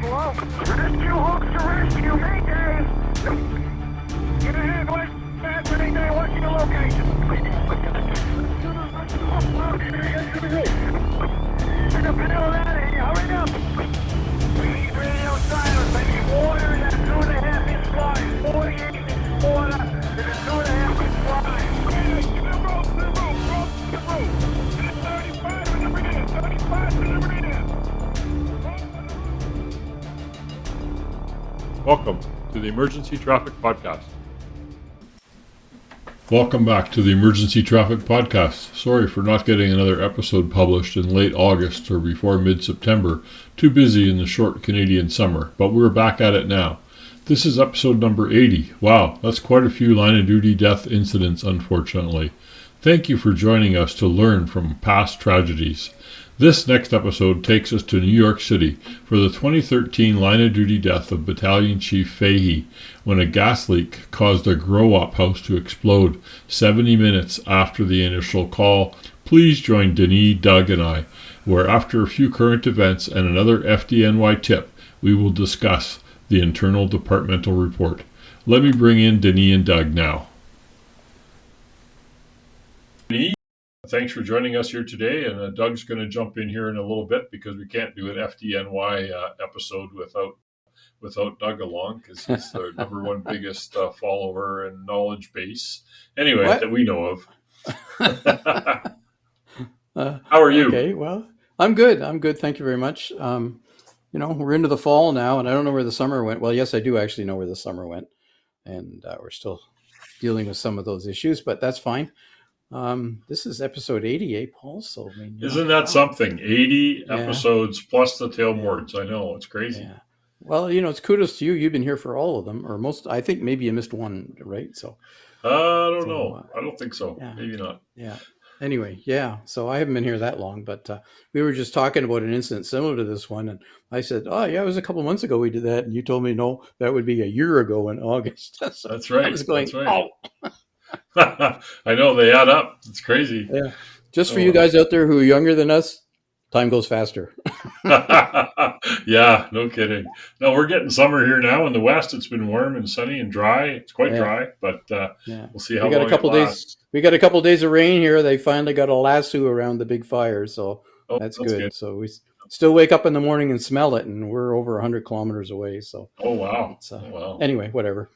Hello? Rescue hooks to rescue, Mayday! Get ahead, West. Fast Mayday, what's your location? Get the panel out of here, hurry up! We need radio silence, baby. Water in that 2.5 inch line. 48 inch water in a 2.5 inch line. To the rope, to the rope, to the rope. 35 in the rear, 35 in the rear. Welcome to the Emergency Traffic Podcast. Welcome back to the Emergency Traffic Podcast. Sorry for not getting another episode published in late August or before mid-September. Too busy in the short Canadian summer, but we're back at it now. This is episode number 80. Wow, that's quite a few line-of-duty death incidents, unfortunately. Thank you for joining us to learn from past tragedies. This next episode takes us to New York City for the 2013 line-of-duty death of Battalion Chief Fahy when a gas leak caused a grow-up house to explode 70 minutes after the initial call. Please join Denis, Doug, and I, where after a few current events and another FDNY tip, we will discuss the internal departmental report. Let me bring in Denis and Doug now. Denis, thanks for joining us here today, and Doug's going to jump in here in a little bit because we can't do an FDNY episode without Doug along because he's the number one biggest follower and knowledge base anyway that we know of. How are you? Okay, well, I'm good. Thank you very much. We're into the fall now, and I don't know where the summer went. Well, yes, I do actually know where the summer went, and we're still dealing with some of those issues, but that's fine. This is episode 80, Paul? So isn't that something? 80 episodes plus the tailboards. I know, it's crazy. Yeah. Well, it's kudos to you. You've been here for all of them, or most. I think maybe you missed one, right? So I don't know. I don't think so. Yeah. Maybe not. Yeah. Anyway, yeah. So I haven't been here that long, but we were just talking about an incident similar to this one, and I said, "Oh, yeah, it was a couple months ago we did that," and you told me, "No, that would be a year ago in August." So that's right. I was going, that's right. Oh. I know, they add up. It's crazy. Yeah. Just for you guys out there who are younger than us, time goes faster. Yeah, no kidding. No, we're getting summer here now in the West. It's been warm and sunny and dry. It's quite dry, but we'll see how long it lasts. We got a couple of days of rain here. They finally got a lasso around the big fire, so that's good. So we still wake up in the morning and smell it, and we're over 100 kilometers away. So oh wow. Anyway, whatever.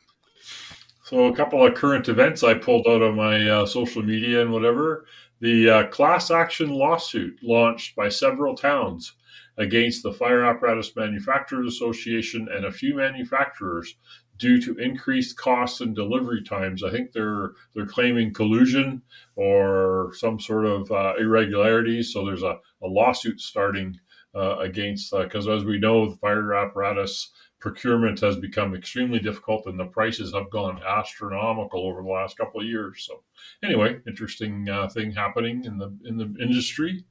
So a couple of current events I pulled out of my social media and whatever. The class action lawsuit launched by several towns against the Fire Apparatus Manufacturers Association and a few manufacturers due to increased costs and delivery times. I think they're claiming collusion or some sort of irregularities. So there's a lawsuit starting against, because as we know, the fire apparatus procurement has become extremely difficult and the prices have gone astronomical over the last couple of years. So anyway, interesting thing happening in the industry.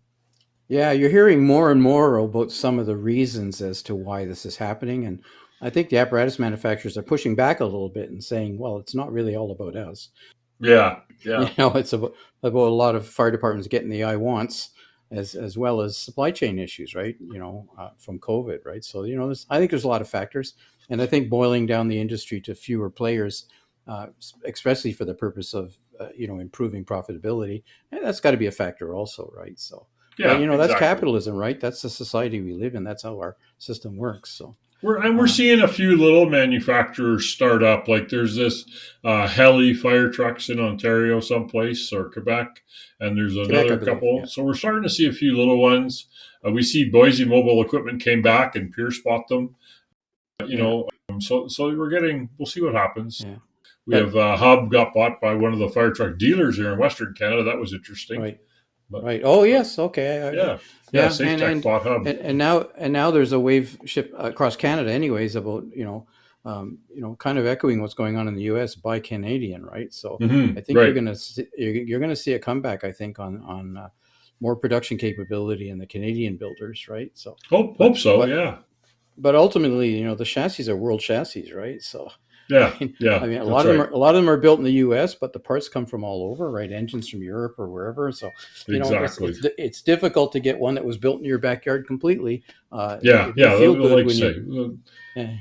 Yeah, you're hearing more and more about some of the reasons as to why this is happening. And I think the apparatus manufacturers are pushing back a little bit and saying, well, it's not really all about us. Yeah. It's about a lot of fire departments getting the I-wants as well as supply chain issues, right? From COVID, right? So, I think there's a lot of factors. And I think boiling down the industry to fewer players, especially for the purpose of, improving profitability, that's got to be a factor also, right? So, yeah, that's capitalism, right? That's the society we live in. That's how our system works. So we're seeing a few little manufacturers start up. Like there's this heli fire trucks in Ontario someplace or Quebec, and there's another couple. Yeah. So we're starting to see a few little ones. We see Boise Mobile Equipment came back and Pierce bought them. So we'll see what happens. Yeah. We have Hub got bought by one of the fire truck dealers here in Western Canada. That was interesting. Right. Right. Oh yes. Okay. Yeah. SafeTech bought Hub, and now there's a wave ship across Canada, anyways. About kind of echoing what's going on in the U.S. by Canadian, right? So I think you're gonna see a comeback. I think on more production capability in the Canadian builders, right? So hope so. Yeah. But ultimately, the chassis are world chassis, right? So Yeah, I yeah, mean, that's right. a lot of them are built in the U.S., but the parts come from all over, right? Engines from Europe or wherever. So, Exactly. it's difficult to get one that was built in your backyard completely. Yeah, It may yeah. feel good Like when say you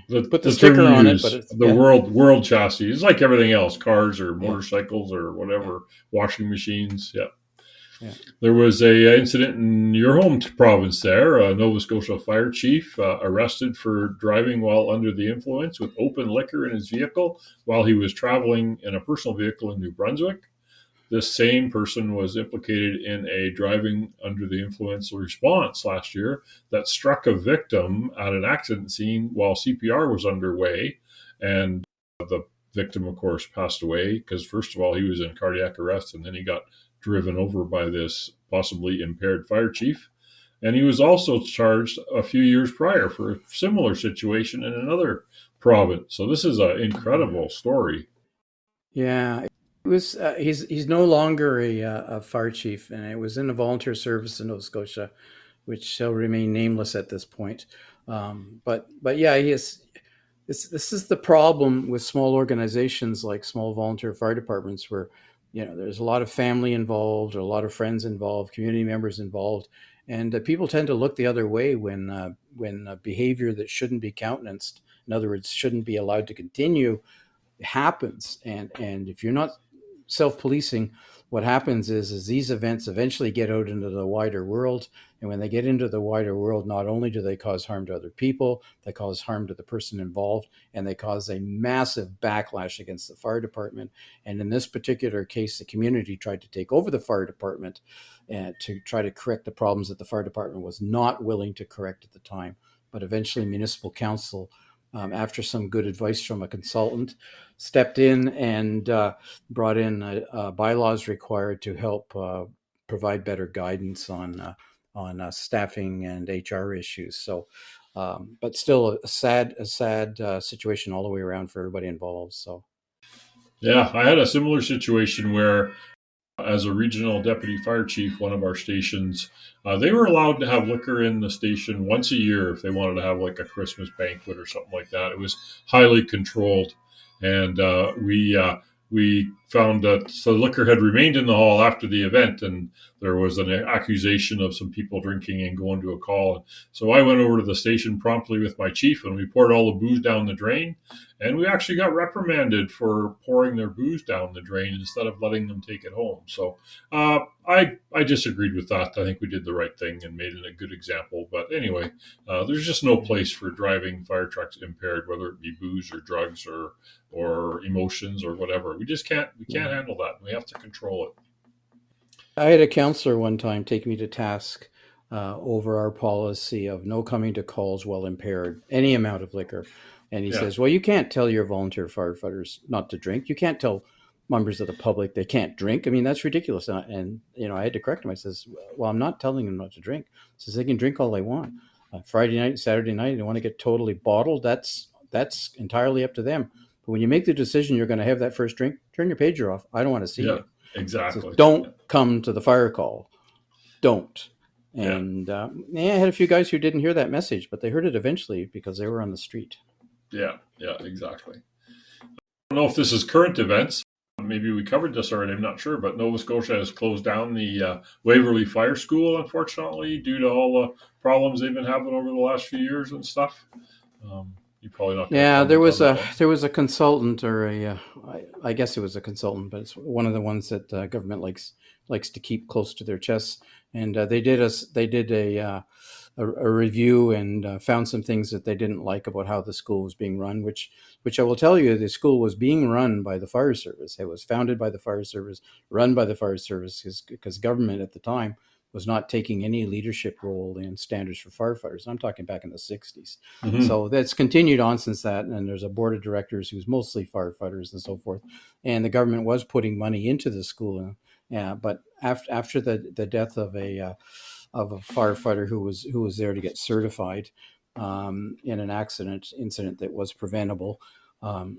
put the the term sticker you on it, but use, it's, the yeah, world chassis, is like everything else, cars or yeah, motorcycles or yeah, whatever, washing machines. Yeah. yeah. There was a incident in your home province there. A Nova Scotia fire chief arrested for driving while under the influence with open liquor in his vehicle while he was traveling in a personal vehicle in New Brunswick. This same person was implicated in a driving under the influence response last year that struck a victim at an accident scene while CPR was underway. And the victim, of course, passed away because, first of all, he was in cardiac arrest and then he got driven over by this possibly impaired fire chief. And he was also charged a few years prior for a similar situation in another province. So this is an incredible story. Yeah, it was. He's no longer a fire chief, and it was in the volunteer service in Nova Scotia, which shall remain nameless at this point. But yeah, he is. This is the problem with small organizations like small volunteer fire departments, where there's a lot of family involved, or a lot of friends involved, community members involved, and people tend to look the other way when behavior that shouldn't be countenanced, in other words, shouldn't be allowed to continue, happens. And if you're not self-policing, what happens is these events eventually get out into the wider world. And when they get into the wider world, not only do they cause harm to other people, they cause harm to the person involved, and they cause a massive backlash against the fire department. And in this particular case, the community tried to take over the fire department and to try to correct the problems that the fire department was not willing to correct at the time. But eventually municipal council, after some good advice from a consultant, stepped in and brought in bylaws required to help provide better guidance on staffing and HR issues. So, but still a sad situation all the way around for everybody involved. So, Yeah, I had a similar situation where, as a regional deputy fire chief, one of our stations, they were allowed to have liquor in the station once a year if they wanted to have like a Christmas banquet or something like that. It was highly controlled, and we found that the liquor had remained in the hall after the event, and there was an accusation of some people drinking and going to a call. So I went over to the station promptly with my chief, and we poured all the booze down the drain. And we actually got reprimanded for pouring their booze down the drain instead of letting them take it home. So I disagreed with that. I think we did the right thing and made it a good example. But anyway, there's just no place for driving fire trucks impaired, whether it be booze or drugs or emotions or whatever. We can't handle that. We have to control it. I had a counselor one time take me to task over our policy of no coming to calls while impaired, any amount of liquor. And he Yeah, says, well, you can't tell your volunteer firefighters not to drink. You can't tell members of the public they can't drink. I mean, that's ridiculous. And I had to correct him. I says, well, I'm not telling them not to drink. He says they can drink all they want. Friday night, Saturday night, they want to get totally bottled. That's entirely up to them. But when you make the decision you're going to have that first drink, turn your pager off. I don't want to see yeah, you. So exactly. don't come to the fire call. Don't. Yeah, And I had a few guys who didn't hear that message, but they heard it eventually because they were on the street. yeah, yeah, exactly. I don't know if this is current events. Maybe we covered this already. I'm not sure, but Nova Scotia has closed down the Waverley Fire School, unfortunately, due to all the problems they've been having over the last few years and stuff. You're probably not going to Yeah, comment on that one. there was a consultant, or I guess it was a consultant, but it's one of the ones that government likes to keep close to their chests. And they did a review and found some things that they didn't like about how the school was being run. Which I will tell you, the school was being run by the fire service. It was founded by the fire service, run by the fire service, because government at the time was not taking any leadership role in standards for firefighters. I'm talking back in the 60s. Hmm. So that's continued on since that. And there's a board of directors who's mostly firefighters and so forth. And the government was putting money into the school. But after the death of a firefighter who was there to get certified in an incident that was preventable.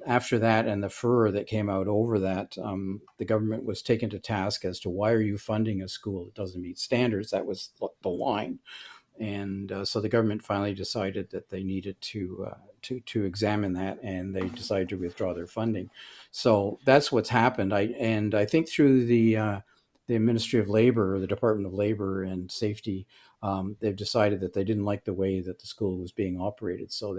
After that, and the furor that came out over that, the government was taken to task as to why are you funding a school that doesn't meet standards. That was the line. And so the government finally decided that they needed to examine that, and they decided to withdraw their funding. So that's what's happened. I think through the Ministry of Labor, or the Department of Labor and Safety, they've decided that they didn't like the way that the school was being operated. So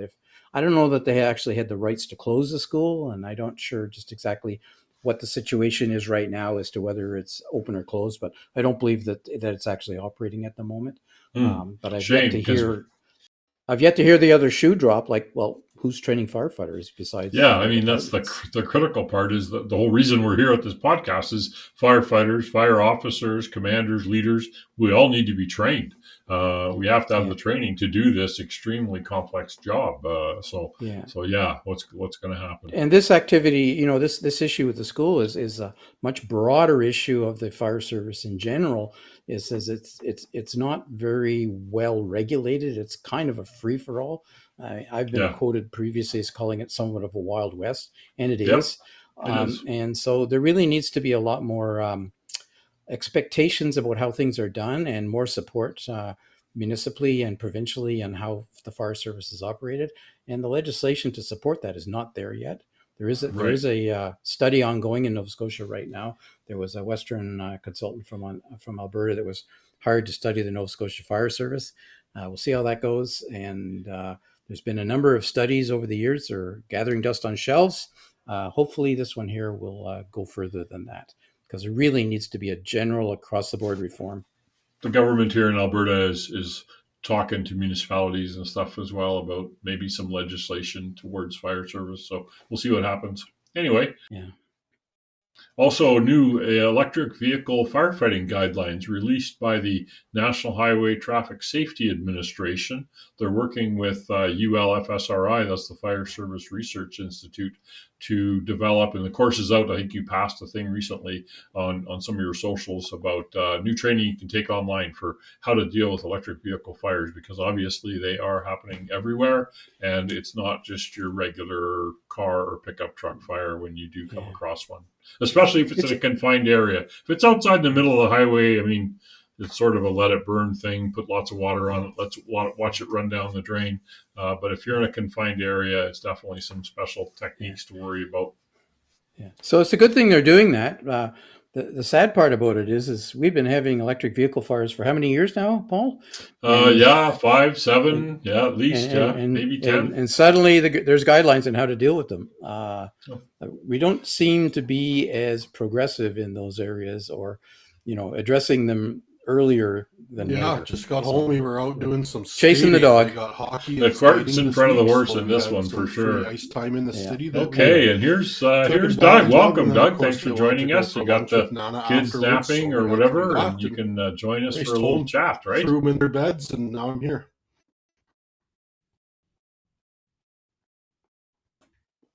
I don't know that they actually had the rights to close the school, and I don't sure just exactly what the situation is right now as to whether it's open or closed, but I don't believe that it's actually operating at the moment. But Shame, because I've yet to hear the other shoe drop. Like, well, who's training firefighters besides yeah, I the mean that's departments? the critical part is the whole reason we're here at this podcast is firefighters, fire officers, commanders, leaders. We all need to be trained. We have to have Yeah, the training to do this extremely complex job. yeah. So yeah, what's going to happen? And this activity, this issue with the school is a much broader issue of the fire service in general. It's not very well regulated. It's kind of a free for all. I've been Yeah, quoted previously as calling it somewhat of a Wild West, and it yep, is. it is. And so there really needs to be a lot more expectations about how things are done, and more support municipally and provincially on how the fire service is operated. And the legislation to support that is not there yet. There Right. is a study ongoing in Nova Scotia right now. There was a Western consultant from Alberta that was hired to study the Nova Scotia Fire Service. We'll see how that goes. And there's been a number of studies over the years. They're gathering dust on shelves. Hopefully, this one here will go further than that, because there really needs to be a general across the board reform. The government here in Alberta is talking to municipalities and stuff as well about maybe some legislation towards fire service. So we'll see what happens. Anyway, Yeah. also, new electric vehicle firefighting guidelines released by the National Highway Traffic Safety Administration. They're working with ULFSRI, that's the Fire Service Research Institute, to develop, and the course is out. I think you passed a thing recently on some of your socials about new training you can take online for how to deal with electric vehicle fires, because obviously they are happening everywhere, and it's not just your regular car or pickup truck fire when you do come Yeah. across one, especially if it's in It's a confined area. If it's outside the middle of the highway, I mean, it's sort of a let it burn thing. Put lots of water on it. Let's watch it run down the drain. But if you're in a confined area, it's definitely some special yeah. techniques to worry about. Yeah. So it's a good thing they're doing that. The sad part about it is we've been having electric vehicle fires for how many years now, Paul? And Yeah, 5, and 7, yeah, at least, and yeah, and maybe and, 10. and suddenly there's guidelines on how to deal with them. Oh, We don't seem to be as progressive in those areas, or addressing them earlier than Yeah, later. just got home. So We were out doing some chasing the skating. They dog. got hockey the and cart's skating in this front of the week, horse so in we this had one for some free sure. ice time in the Yeah. city. That Okay, we and here's took Doug. advantage of, Welcome, and then of Doug. course Thanks for we wanted to joining go us. for You got lunch with the Nana kids afterwards, so napping or we actually whatever, and left you and can join us for raced a little home, chat, right? threw them in their beds, and now I'm here.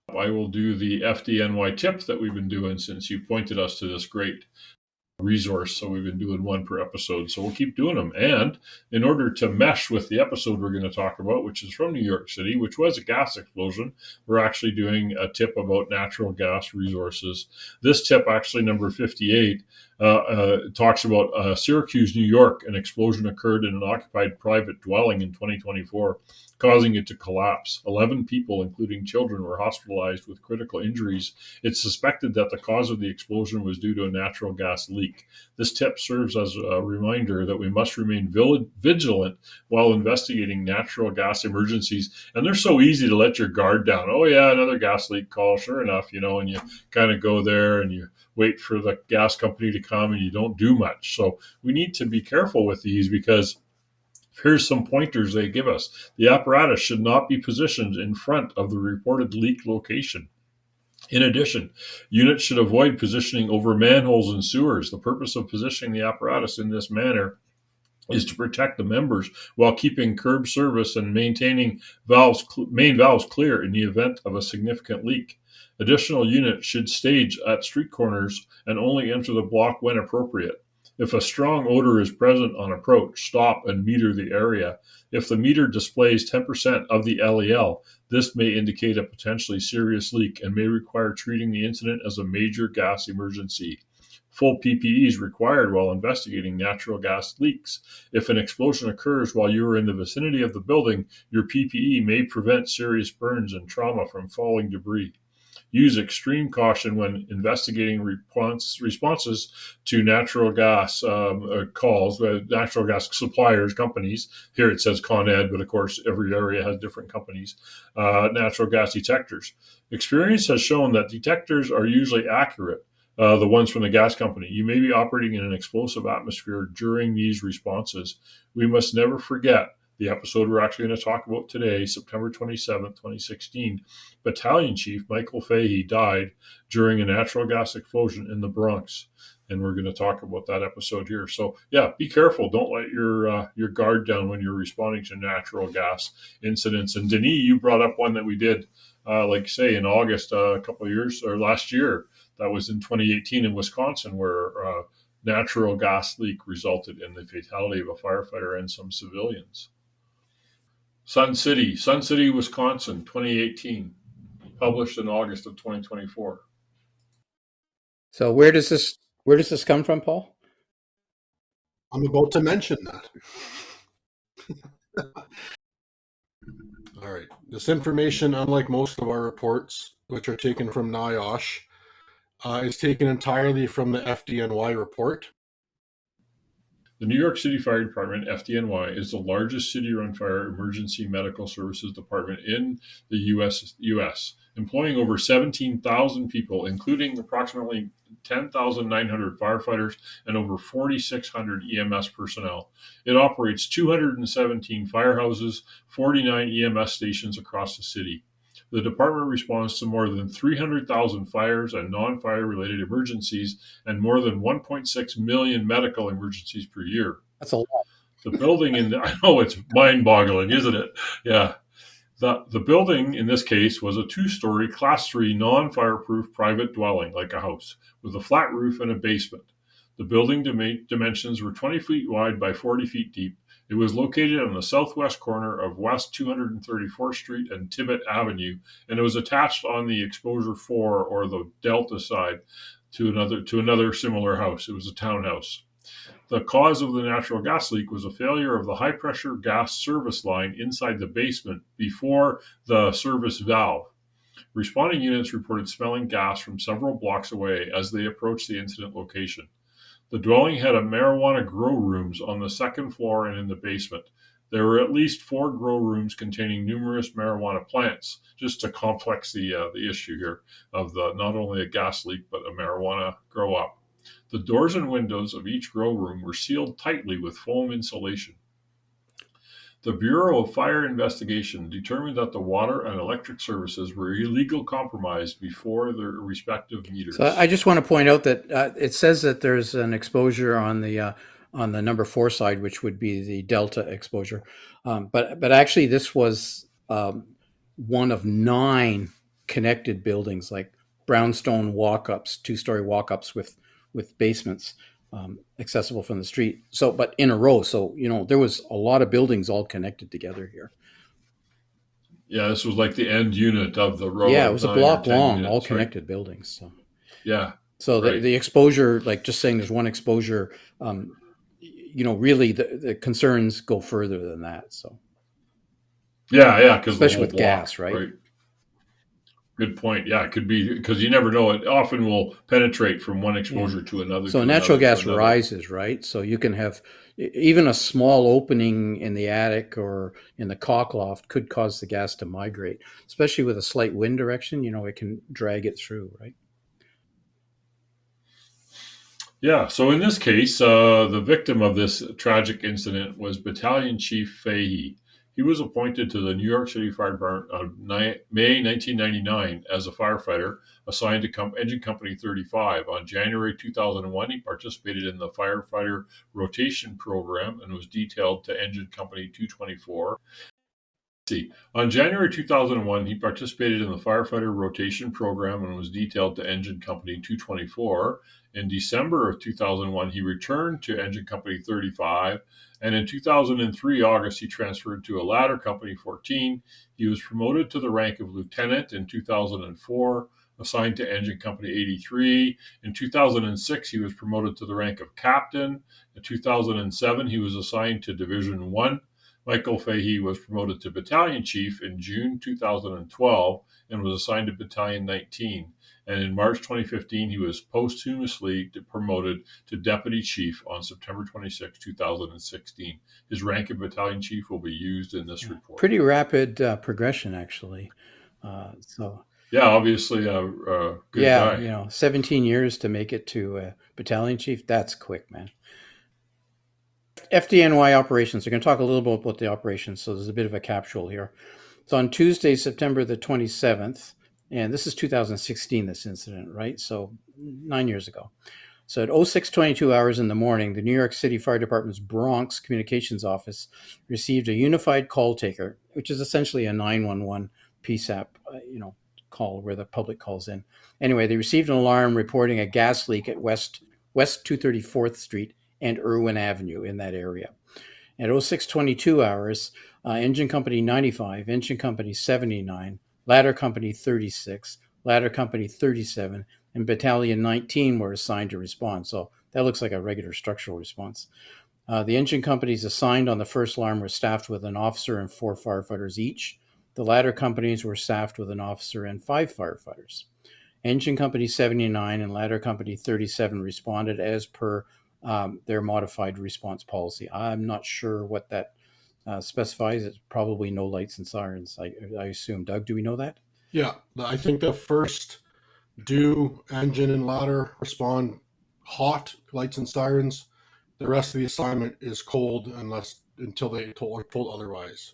I will do the FDNY tip that we've been doing since you pointed us to this great resource. So we've been doing one per episode. So we'll keep doing them. And in order to mesh with the episode we're going to talk about, which is from New York City, which was a gas explosion, we're actually doing a tip about natural gas resources. This tip, actually number 58, talks about Syracuse, New York. An explosion occurred in an occupied private dwelling in 2024, causing it to collapse. 11 people, including children, were hospitalized with critical injuries. It's suspected that the cause of the explosion was due to a natural gas leak. This tip serves as a reminder that we must remain vigilant while investigating natural gas emergencies. And they're so easy to let your guard down. Oh, yeah, another gas leak call. Sure enough, and you kind of go there and you wait for the gas company to come and you don't do much. So we need to be careful with these, because here's some pointers they give us. The apparatus should not be positioned in front of the reported leak location. In addition, units should avoid positioning over manholes and sewers. The purpose of positioning the apparatus in this manner is to protect the members while keeping curb service and maintaining main valves clear in the event of a significant leak. Additional units should stage at street corners and only enter the block when appropriate. If a strong odor is present on approach, stop and meter the area. If the meter displays 10% of the LEL, this may indicate a potentially serious leak and may require treating the incident as a major gas emergency. Full PPE is required while investigating natural gas leaks. If an explosion occurs while you are in the vicinity of the building, your PPE may prevent serious burns and trauma from falling debris. Use extreme caution when investigating responses to natural gas calls, natural gas suppliers, companies. Here it says Con Ed, but of course every area has different companies. Natural gas detectors. Experience has shown that detectors are usually accurate. The ones from the gas company. You may be operating in an explosive atmosphere during these responses. We must never forget the episode we're actually going to talk about today, September 27th, 2016. Battalion Chief Michael Fahy died during a natural gas explosion in the Bronx. And we're going to talk about that episode here. So, yeah, be careful. Don't let your guard down when you're responding to natural gas incidents. And Denis, you brought up one that we did, in August, a couple of years, or last year. That was in 2018 in Wisconsin, where a natural gas leak resulted in the fatality of a firefighter and some civilians. Sun City, Wisconsin, 2018, published in August of 2024. So where does this come from, Paul? I'm about to mention that. All right. This information, unlike most of our reports, which are taken from NIOSH, is taken entirely from the FDNY report. The New York City Fire Department, FDNY, is the largest city-run fire emergency medical services department in the U.S., employing over 17,000 people, including approximately 10,900 firefighters and over 4,600 EMS personnel. It operates 217 firehouses, 49 EMS stations across the city. The department responds to more than 300,000 fires and non-fire related emergencies and more than 1.6 million medical emergencies per year. That's a lot. The building I know it's mind-boggling, isn't it? Yeah. The building in this case was a 2-story Class 3 non-fireproof private dwelling, like a house, with a flat roof and a basement. The building dimensions were 20 feet wide by 40 feet deep. It was located on the southwest corner of West 234th Street and Tibbet Avenue, and it was attached on the Exposure 4, or the Delta side, to another similar house. It was a townhouse. The cause of the natural gas leak was a failure of the high-pressure gas service line inside the basement before the service valve. Responding units reported smelling gas from several blocks away as they approached the incident location. The dwelling had a marijuana grow rooms on the second floor and in the basement. There were at least 4 grow rooms containing numerous marijuana plants, just to complex the issue here of not only a gas leak, but a marijuana grow up. The doors and windows of each grow room were sealed tightly with foam insulation. The Bureau of Fire Investigation determined that the water and electric services were illegal compromised before their respective meters. So I just want to point out that it says that there's an exposure on the number 4 side, which would be the Delta exposure. But actually, this was one of 9 connected buildings, like brownstone walk-ups, 2-story walk-ups with basements accessible from the street. So, but in a row. So, there was a lot of buildings all connected together here. Yeah, this was like the end unit of the row. Yeah, it was a block long, units, all connected buildings. So, yeah. So right. the exposure, like just saying there's one exposure, really the concerns go further than that. So. Yeah, because especially with gas, right? Good point. Yeah, it could be because you never know. It often will penetrate from one exposure to another. So natural gas rises, right? So you can have even a small opening in the attic or in the caulk loft could cause the gas to migrate, especially with a slight wind direction. It can drag it through, right? Yeah. So in this case, the victim of this tragic incident was Battalion Chief Fahy. He was appointed to the New York City Fire Department on May 1999 as a firefighter assigned to Engine Company 35. On January 2001, he participated in the firefighter rotation program and was detailed to Engine Company 224. On January 2001, he participated in the firefighter rotation program and was detailed to Engine Company 224. In December of 2001, he returned to Engine Company 35, and in 2003 August, he transferred to a ladder company 14. He was promoted to the rank of lieutenant in 2004. assigned to Engine Company 83. In 2006, he was promoted to the rank of captain. In 2007, he was assigned to Division 1. Michael Fahy was promoted to Battalion Chief in June 2012 and was assigned to Battalion 19. And in March 2015, he was posthumously promoted to Deputy Chief on September 26, 2016. His rank of Battalion Chief will be used in this report. Pretty rapid progression, actually. So yeah, obviously a good guy. 17 years to make it to Battalion Chief, that's quick, man. FDNY operations. We're going to talk a little bit about the operations, so there's a bit of a capsule here. So on Tuesday, September the 27th, and this is 2016, this incident, right? So 9 years ago. So at 06:22 hours in the morning, the New York City Fire Department's Bronx Communications Office received a unified call taker, which is essentially a 911 PSAP, call where the public calls in. Anyway, they received an alarm reporting a gas leak at West 234th Street and Irwin Avenue in that area. At 06:22 hours, Engine Company 95, Engine Company 79, Ladder Company 36, Ladder Company 37, and Battalion 19 were assigned to respond. So that looks like a regular structural response. The engine companies assigned on the first alarm were staffed with an officer and 4 firefighters each. The ladder companies were staffed with an officer and 5 firefighters. Engine Company 79 and Ladder Company 37 responded as per their modified response policy. I'm not sure what that specifies. It's probably no lights and sirens, I assume. Doug, do we know that? Yeah, I think the first do engine and ladder respond hot, lights and sirens. The rest of the assignment is cold until they told otherwise.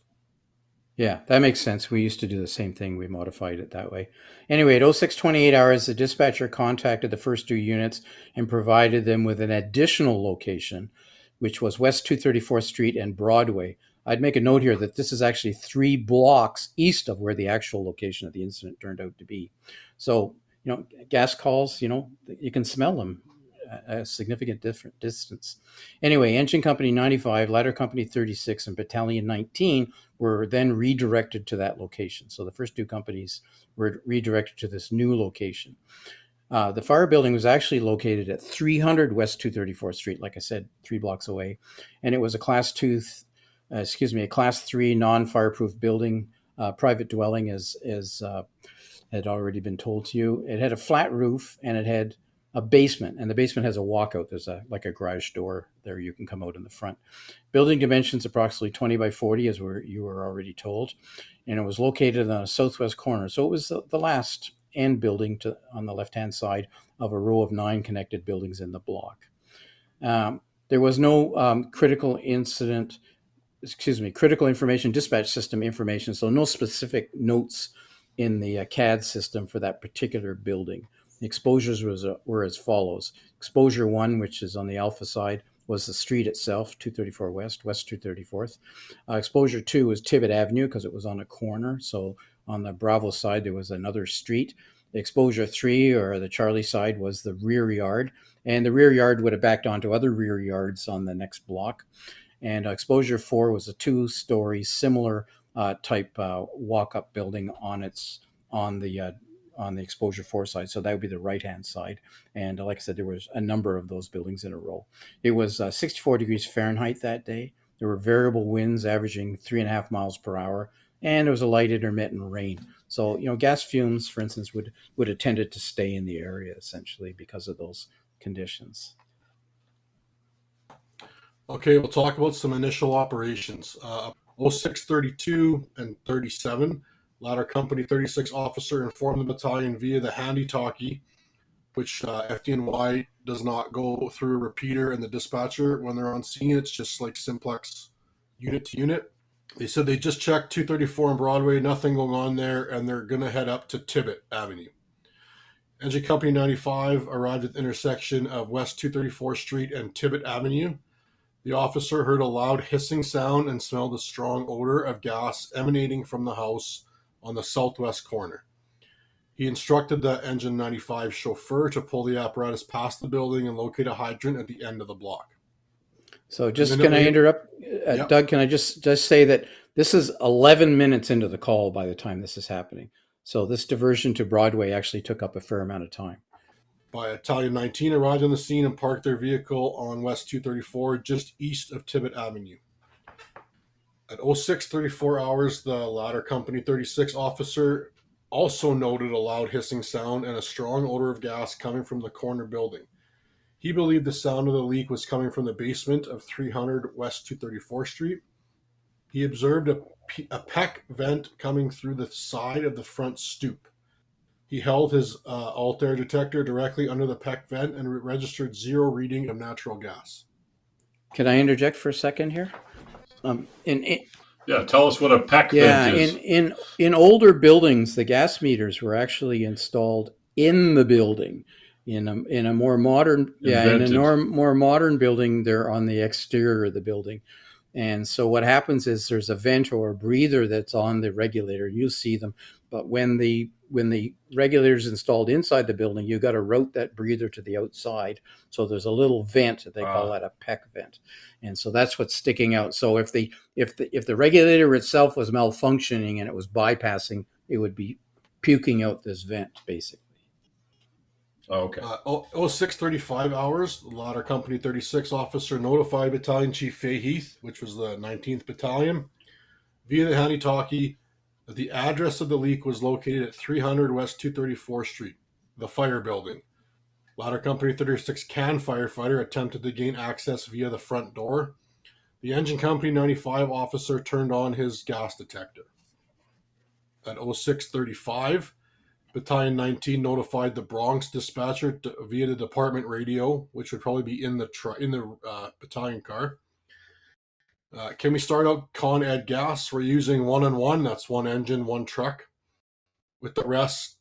Yeah, that makes sense. We used to do the same thing. We modified it that way. Anyway, at 06:28 hours, the dispatcher contacted the first 2 units and provided them with an additional location, which was West 234th Street and Broadway. I'd make a note here that this is actually 3 blocks east of where the actual location of the incident turned out to be. So, gas calls, you can smell them at a significant different distance. Anyway, Engine Company 95, Ladder Company 36, and Battalion 19 were then redirected to that location. So the first 2 companies were redirected to this new location. The fire building was actually located at 300 West 234th Street, like I said, 3 blocks away. And it was a Class 3 non-fireproof building, private dwelling, as had already been told to you. It had a flat roof and it had a basement, and the basement has a walkout. There's a garage door there. You can come out in the front. Building dimensions approximately 20 by 40, as you were already told, and it was located on a southwest corner. So it was the last end building on the left-hand side of a row of 9 connected buildings in the block. There was no critical information dispatch system information, so no specific notes in the CAD system for that particular building. The exposures were as follows. Exposure 1, which is on the alpha side, was the street itself, 234 West 234th. Exposure 2 was Tibbet Avenue because it was on a corner. So on the Bravo side, there was another street. Exposure 3, or the Charlie side, was the rear yard. And the rear yard would have backed onto other rear yards on the next block. And exposure 4 was a 2-story similar type walk-up building on the exposure 4 side. So that would be the right-hand side. And like I said, there was a number of those buildings in a row. It was 64 degrees Fahrenheit that day. There were variable winds averaging 3.5 miles per hour. And there was a light intermittent rain. So, gas fumes, for instance, would have tended to stay in the area essentially because of those conditions. Okay, we'll talk about some initial operations. 06:32 and 37. Ladder Company 36 officer informed the battalion via the handy-talkie, which FDNY does not go through a repeater and the dispatcher when they're on scene. It's just like simplex unit to unit. They said they just checked 234 on Broadway, nothing going on there, and they're going to head up to Tibbet Avenue. Engine Company 95 arrived at the intersection of West 234th Street and Tibbet Avenue. The officer heard a loud hissing sound and smelled a strong odor of gas emanating from the house on the southwest corner. He instructed the Engine 95 chauffeur to pull the apparatus past the building and locate a hydrant at the end of the block. So can I interrupt? Yeah. Doug, can I just say that this is 11 minutes into the call by the time this is happening. So this diversion to Broadway actually took up a fair amount of time. Battalion 19 arrived on the scene and parked their vehicle on West 234 just east of Tibbet Avenue. At 06:34 hours, the ladder company 36 officer also noted a loud hissing sound and a strong odor of gas coming from the corner building. He believed the sound of the leak was coming from the basement of 300 West 234th Street. He observed a PEC vent coming through the side of the front stoop. He held his alt-air detector directly under the PEC vent and registered 0 reading of natural gas. Can I interject for a second here? Yeah, tell us what a PEC vent is. In older buildings, the gas meters were actually installed in the building. In a more modern more modern building, they're on the exterior of the building. And so what happens is there's a vent or a breather that's on the regulator. You see them, but when the regulator is installed inside the building, you got to route that breather to the outside. So there's a little vent. They call that a PEC vent, and so that's what's sticking out. So if the regulator itself was malfunctioning and it was bypassing, it would be puking out this vent basically. Okay. 06:35 hours, the ladder company 36 officer notified Battalion Chief Fahy, which was the 19th Battalion, via the handy-talkie that the address of the leak was located at 300 West 234th Street, the fire building. Ladder company 36 can firefighter attempted to gain access via the front door. The engine company 95 officer turned on his gas detector. At 06:35, Battalion 19 notified the Bronx dispatcher via the department radio, which would probably be in the battalion car. Can we start out Con Ed gas? We're using 1-on-1. That's one engine, one truck, with the rest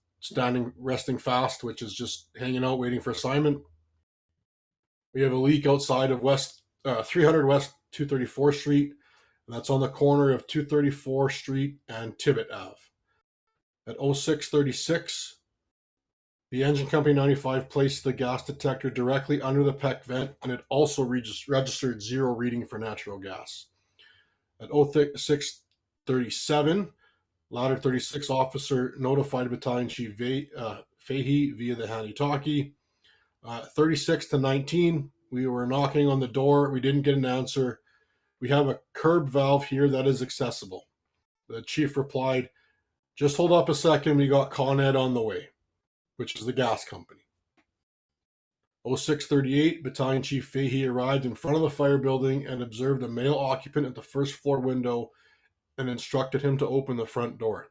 resting fast, which is just hanging out waiting for assignment. We have a leak outside of 300 West 234th Street, and that's on the corner of 234th Street and Tibbet Ave. At 06:36, the engine company 95 placed the gas detector directly under the PEC vent, and it also registered 0 reading for natural gas. At 06:37, ladder 36 officer notified Battalion Chief Fahy via the handy-talkie. 36-19, we were knocking on the door. We didn't get an answer. We have a curb valve here that is accessible. The chief replied, just hold up a second, we got Con Ed on the way, which is the gas company. 06:38, Battalion Chief Fahy arrived in front of the fire building and observed a male occupant at the first floor window and instructed him to open the front door.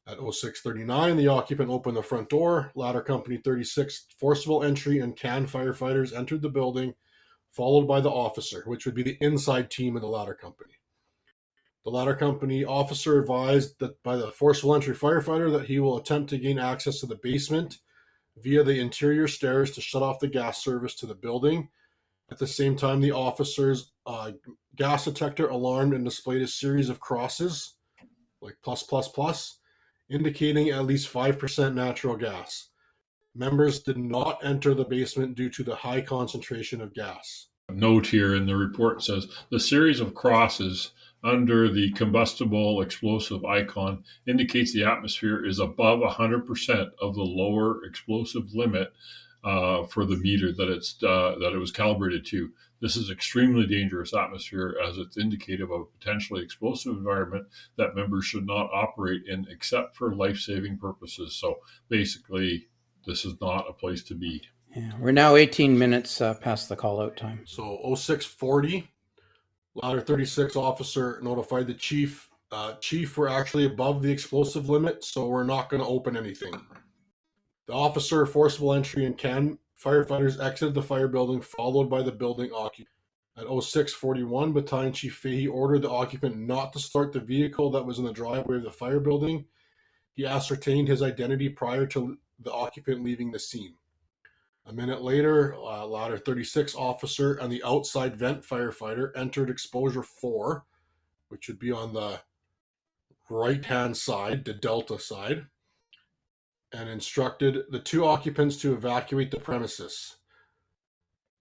At 06:39, the occupant opened the front door. Ladder company 36 forcible entry and can firefighters entered the building, followed by the officer, which would be the inside team of the ladder company. The ladder company officer advised that by the forcible entry firefighter that he will attempt to gain access to the basement via the interior stairs to shut off the gas service to the building. At the same time, the officer's gas detector alarmed and displayed a series of crosses, like +++, indicating at least 5% natural gas. Members did not enter the basement due to the high concentration of gas. Note here in the report says the series of crosses under the combustible explosive icon indicates the atmosphere is above 100% of the lower explosive limit for the meter that it was calibrated to. This is extremely dangerous atmosphere as it's indicative of a potentially explosive environment that members should not operate in except for life-saving purposes. So basically, this is not a place to be. Yeah, we're now 18 minutes past the call-out time. So 06:40, ladder 36 officer notified the chief. Chief, we're actually above the explosive limit, so we're not going to open anything. The officer, forcible entry, and can firefighters exited the fire building, followed by the building occupant. At 06:41, Battalion Chief Fahy ordered the occupant not to start the vehicle that was in the driveway of the fire building. He ascertained his identity prior to the occupant leaving the scene. A minute later, ladder 36 officer and the outside vent firefighter entered exposure 4, which would be on the right-hand side, the delta side, and instructed the 2 occupants to evacuate the premises.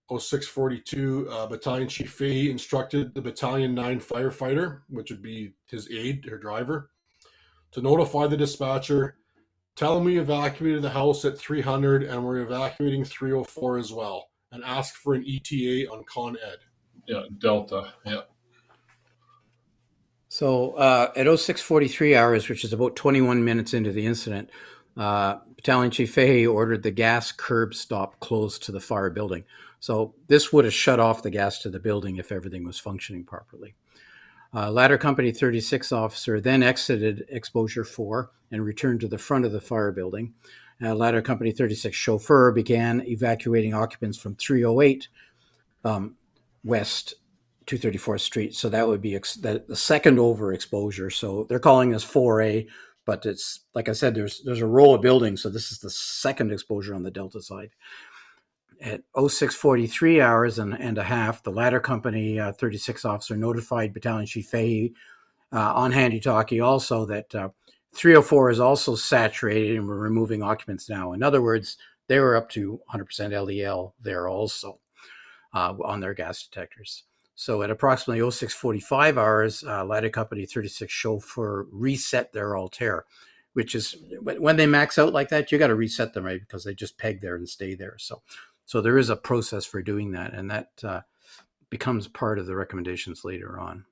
06:42, Battalion Chief Fahy instructed the Battalion 9 firefighter, which would be his aide, her driver, to notify the dispatcher, tell them we evacuated the house at 300 and we're evacuating 304 as well, and ask for an ETA on Con Ed. Yeah, Delta. Yeah. So at 06:43 hours, which is about 21 minutes into the incident, Battalion Chief Fahy ordered the gas curb stop closed to the fire building. So this would have shut off the gas to the building if everything was functioning properly. Ladder Company 36 officer then exited Exposure 4 and returned to the front of the fire building. Ladder Company 36 chauffeur began evacuating occupants from 308 West 234th Street. So that would be the second overexposure. So they're calling this 4A, but it's, like I said, there's a row of buildings. So this is the second exposure on the Delta side. At 06:43 hours and a half, the Ladder Company 36 officer notified Battalion Chief Fahy on handy-talkie also that 304 is also saturated and we're removing occupants now. In other words, they were up to 100% LEL there also on their gas detectors. So at approximately 06:45 hours, Ladder Company 36 chauffeur reset their Altair, which is when they max out like that, you got to reset them, right? Because they just peg there and stay there. So there is a process for doing that, and that becomes part of the recommendations later on.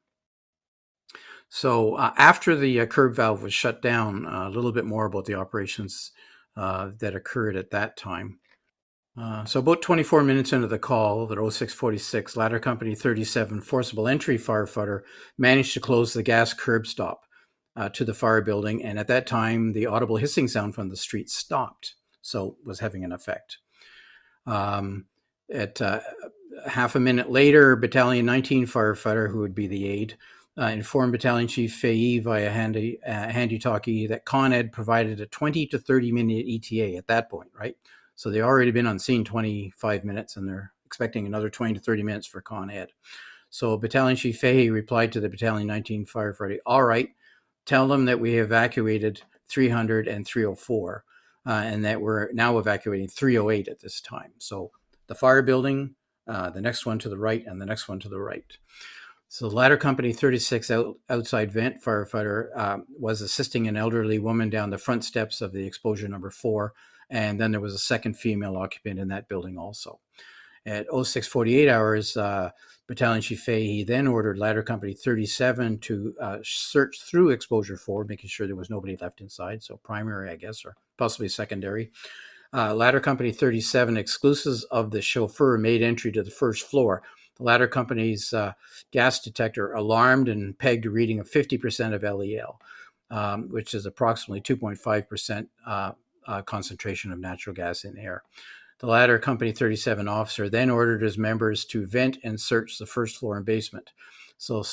So after the curb valve was shut down, a little bit more about the operations that occurred at that time. So about 24 minutes into the call, at 06:46, Ladder Company 37 forcible entry firefighter managed to close the gas curb stop to the fire building, and at that time, the audible hissing sound from the street stopped, so was having an effect. At half a minute later, Battalion 19 firefighter, who would be the aide, informed Battalion Chief Fahy via handy-talkie that Con Ed provided a 20 to 30 minute ETA at that point, right? So they already been on scene 25 minutes and they're expecting another 20 to 30 minutes for Con Ed. So Battalion Chief Fahy replied to the Battalion 19 firefighter, all right, tell them that we evacuated 300 and 304. And that we're now evacuating 308 at this time. So the fire building, the next one to the right, and the next one to the right. So the Ladder Company 36 outside vent firefighter was assisting an elderly woman down the front steps of the exposure number 4. And then there was a second female occupant in that building also. At 06:48 hours, Battalion Chief Fahy then ordered Ladder Company 37 to search through Exposure 4, making sure there was nobody left inside. So primary, I guess, or possibly secondary. Ladder Company 37, exclusive of the chauffeur, made entry to the first floor. The Ladder Company's gas detector alarmed and pegged a reading of 50% of LEL, which is approximately 2.5% concentration of natural gas in air. The Ladder Company 37 officer then ordered his members to vent and search the first floor and basement. So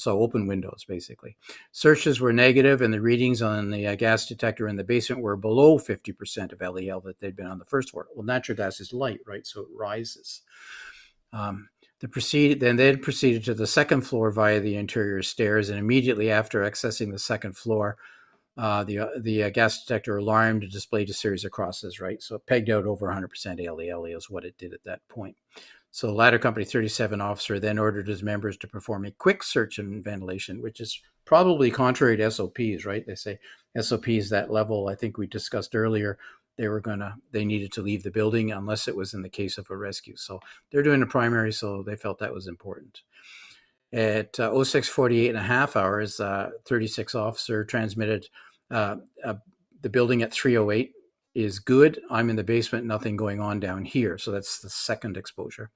open windows, basically. Searches were negative, and the readings on the gas detector in the basement were below 50% of LEL that they'd been on the first floor. Well, natural gas is light, right? So it rises. They proceeded to the second floor via the interior stairs, and immediately after accessing the second floor, the gas detector alarmed and displayed a series of crosses, right? So it pegged out over 100% LEL is what it did at that point. So Ladder Company 37 officer then ordered his members to perform a quick search and ventilation, which is probably contrary to SOPs, right? They say SOPs that level, I think we discussed earlier, they needed to leave the building unless it was in the case of a rescue. So they're doing a primary, so they felt that was important. At 06:48 and a half hours, 36 officer transmitted the building at 308 is good. I'm in the basement, nothing going on down here. So that's the second exposure.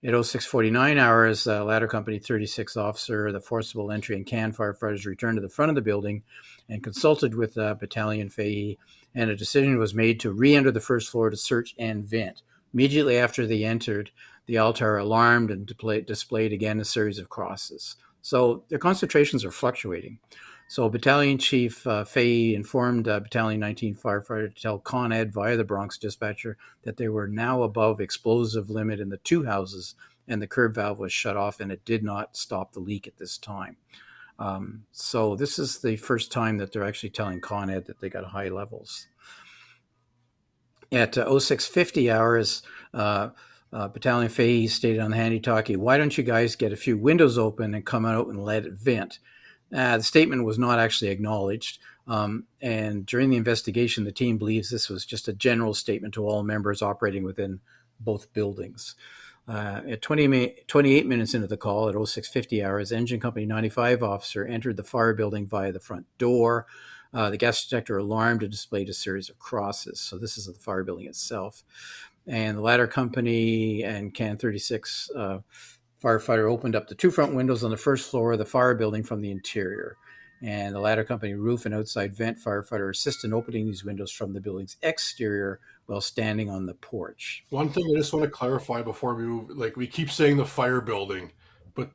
At 06:49 hours, Ladder Company 36 officer, the forcible entry and can firefighters returned to the front of the building and consulted with Battalion Fahy, and a decision was made to re-enter the first floor to search and vent. Immediately after they entered, the Altair alarmed and displayed again a series of crosses. So their concentrations are fluctuating. So Battalion Chief Fahy informed Battalion 19 firefighter to tell Con Ed via the Bronx dispatcher that they were now above explosive limit in the two houses and the curb valve was shut off and it did not stop the leak at this time. So this is the first time that they're actually telling Con Ed that they got high levels. At 06:50 hours, Battalion Fahy stated on the handy-talkie, why don't you guys get a few windows open and come out and let it vent? The statement was not actually acknowledged. And during the investigation, the team believes this was just a general statement to all members operating within both buildings. At 28 minutes into the call, at 0650 hours, Engine Company 95 officer entered the fire building via the front door. The gas detector alarmed and displayed a series of crosses. So this is the fire building itself. And the ladder company and Can 36 firefighter opened up the two front windows on the first floor of the fire building from the interior. And the ladder company roof and outside vent firefighter assist in opening these windows from the building's exterior while standing on the porch. One thing I just want to clarify before we move, like we keep saying the fire building, but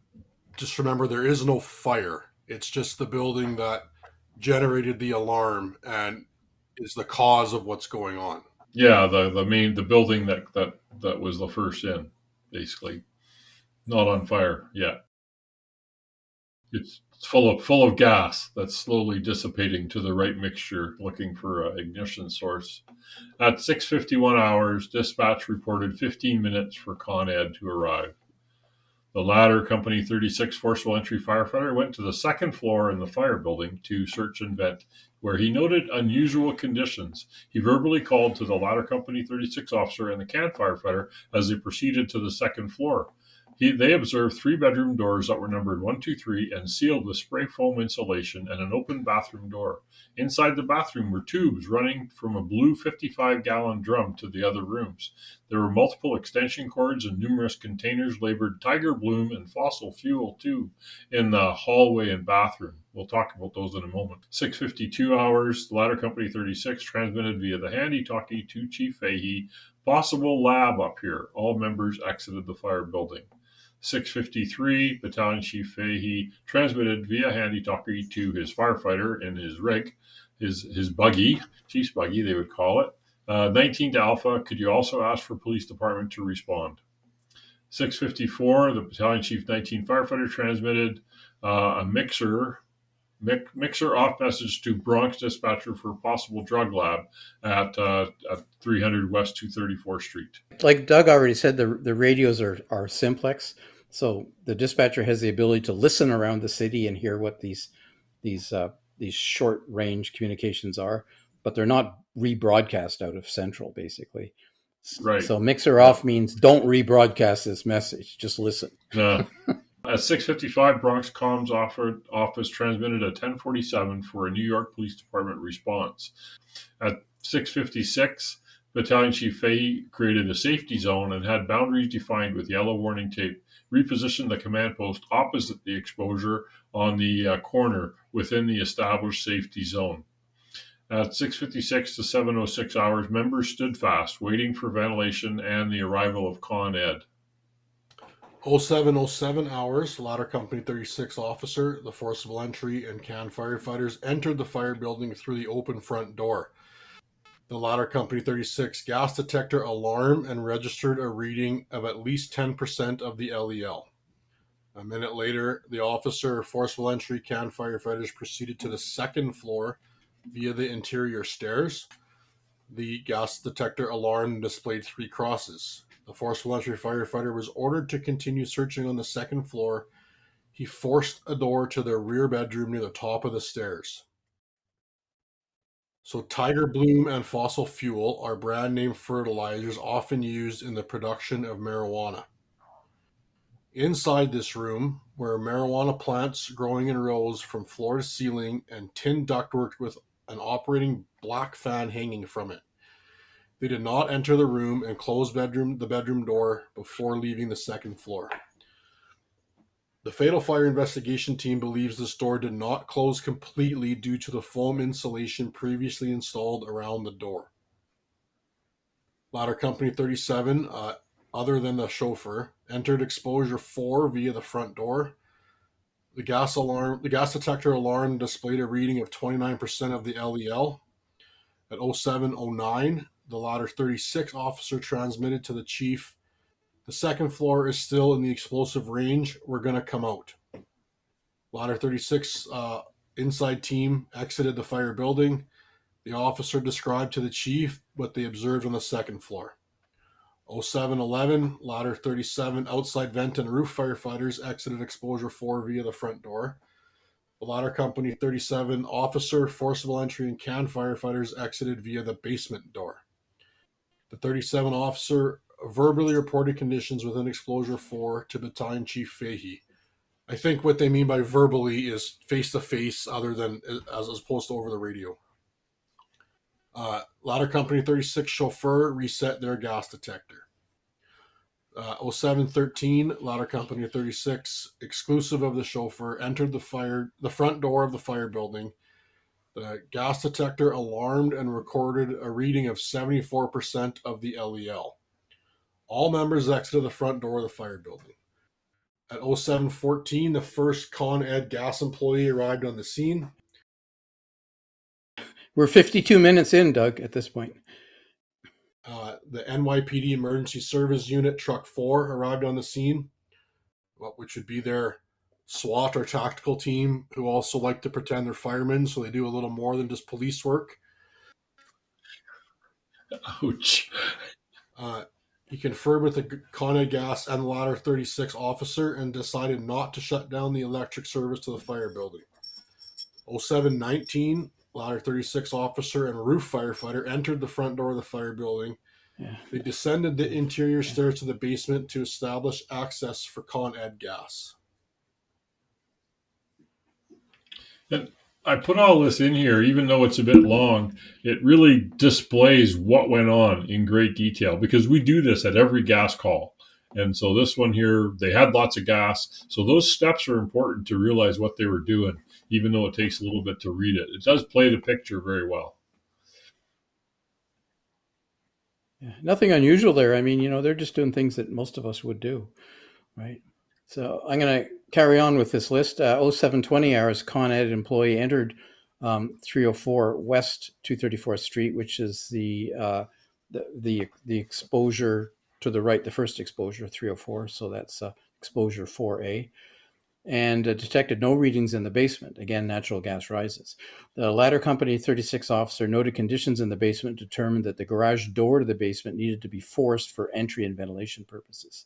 just remember there is no fire. It's just the building that generated the alarm and is the cause of what's going on. Yeah, the building that was the first in, basically, not on fire yet. It's full of gas that's slowly dissipating to the right mixture, looking for an ignition source. At 6:51 hours, dispatch reported 15 minutes for Con Ed to arrive. The latter Company 36 forcible entry firefighter went to the second floor in the fire building to search and vent, where he noted unusual conditions. He verbally called to the latter Company 36 officer and the Can firefighter as they proceeded to the second floor. They observed 3-bedroom doors that were numbered 1, 2, 3 and sealed with spray foam insulation and an open bathroom door. Inside the bathroom were tubes running from a blue 55-gallon drum to the other rooms. There were multiple extension cords and numerous containers labeled Tiger Bloom and fossil fuel too in the hallway and bathroom. We'll talk about those in a moment. 6:52 hours, the ladder Company 36 transmitted via the handy-talkie to Chief Fahy, possible lab up here. All members exited the fire building. 6:53, Battalion Chief Fahy transmitted via handy-talkie to his firefighter in his rig, his buggy, chief's buggy they would call it. 19 to Alpha, could you also ask for police department to respond? 6:54, the Battalion Chief 19 firefighter transmitted a mixer off message to Bronx dispatcher for possible drug lab at 300 West 234th Street. Like Doug already said, the radios are simplex, so the dispatcher has the ability to listen around the city and hear what these short range communications are, but they're not rebroadcast out of Central, basically. Right. So mixer off means don't rebroadcast this message, just listen. At 6:55, Bronx Comms office transmitted at 10:47 for a New York Police Department response. At 6:56, Battalion Chief Fahy created a safety zone and had boundaries defined with yellow warning tape, repositioned the command post opposite the exposure on the corner within the established safety zone. At 6:56 to 7:06 hours, members stood fast, waiting for ventilation and the arrival of Con Ed. 0707 hours, ladder Company 36 officer, the forcible entry, and Can firefighters entered the fire building through the open front door. The ladder Company 36 gas detector alarmed and registered a reading of at least 10% of the LEL. A minute later, the officer, forcible entry, Can firefighters proceeded to the second floor via the interior stairs. The gas detector alarmed and displayed 3 crosses. The forcible entry firefighter was ordered to continue searching on the second floor. He forced a door to their rear bedroom near the top of the stairs. So Tiger Bloom and fossil fuel are brand name fertilizers often used in the production of marijuana. Inside this room were marijuana plants growing in rows from floor to ceiling and tin ductwork with an operating black fan hanging from it. They did not enter the room and close the bedroom door before leaving the second floor. The Fatal Fire Investigation Team believes this door did not close completely due to the foam insulation previously installed around the door. Ladder Company 37, other than the chauffeur, entered exposure 4 via the front door. The gas detector alarm displayed a reading of 29% of the LEL. At 0709, the ladder 36 officer transmitted to the chief, the second floor is still in the explosive range. We're going to come out. Ladder 36 inside team exited the fire building. The officer described to the chief what they observed on the second floor. 0711, ladder 37 outside vent and roof firefighters exited exposure 4 via the front door. The Ladder Company 37 officer, forcible entry, and can firefighters exited via the basement door. The 37 officer verbally reported conditions within Exposure 4 to Battalion Chief Fahy. I think what they mean by verbally is face to face, other than as opposed to over the radio. Ladder Company 36 chauffeur reset their gas detector. 0713 Ladder Company 36 exclusive of the chauffeur entered the front door of the fire building. The gas detector alarmed and recorded a reading of 74% of the LEL. All members exited the front door of the fire building. At 0714, the first Con Ed gas employee arrived on the scene. We're 52 minutes in, Doug, at this point. The NYPD Emergency Service Unit Truck 4 arrived on the scene, which would be their SWAT or tactical team, who also like to pretend they're firemen, so they do a little more than just police work. Ouch. He conferred with the Con Ed Gas and Ladder 36 officer and decided not to shut down the electric service to the fire building. 0719, Ladder 36 officer and roof firefighter entered the front door of the fire building. Yeah. They descended the interior stairs to the basement to establish access for Con Ed Gas. And I put all this in here, even though it's a bit long. It really displays what went on in great detail, because we do this at every gas call. And so this one here, they had lots of gas. So those steps are important to realize what they were doing, even though it takes a little bit to read it. It does play the picture very well. Yeah. Nothing unusual there. I mean, they're just doing things that most of us would do, right? So I'm going to carry on with this list. 0720 hours, Con Ed employee entered 304 West 234th Street, which is the exposure to the right, the first exposure, 304. So that's exposure 4A. And detected no readings in the basement. Again, natural gas rises. The Ladder Company 36 officer noted conditions in the basement, determined that the garage door to the basement needed to be forced for entry and ventilation purposes.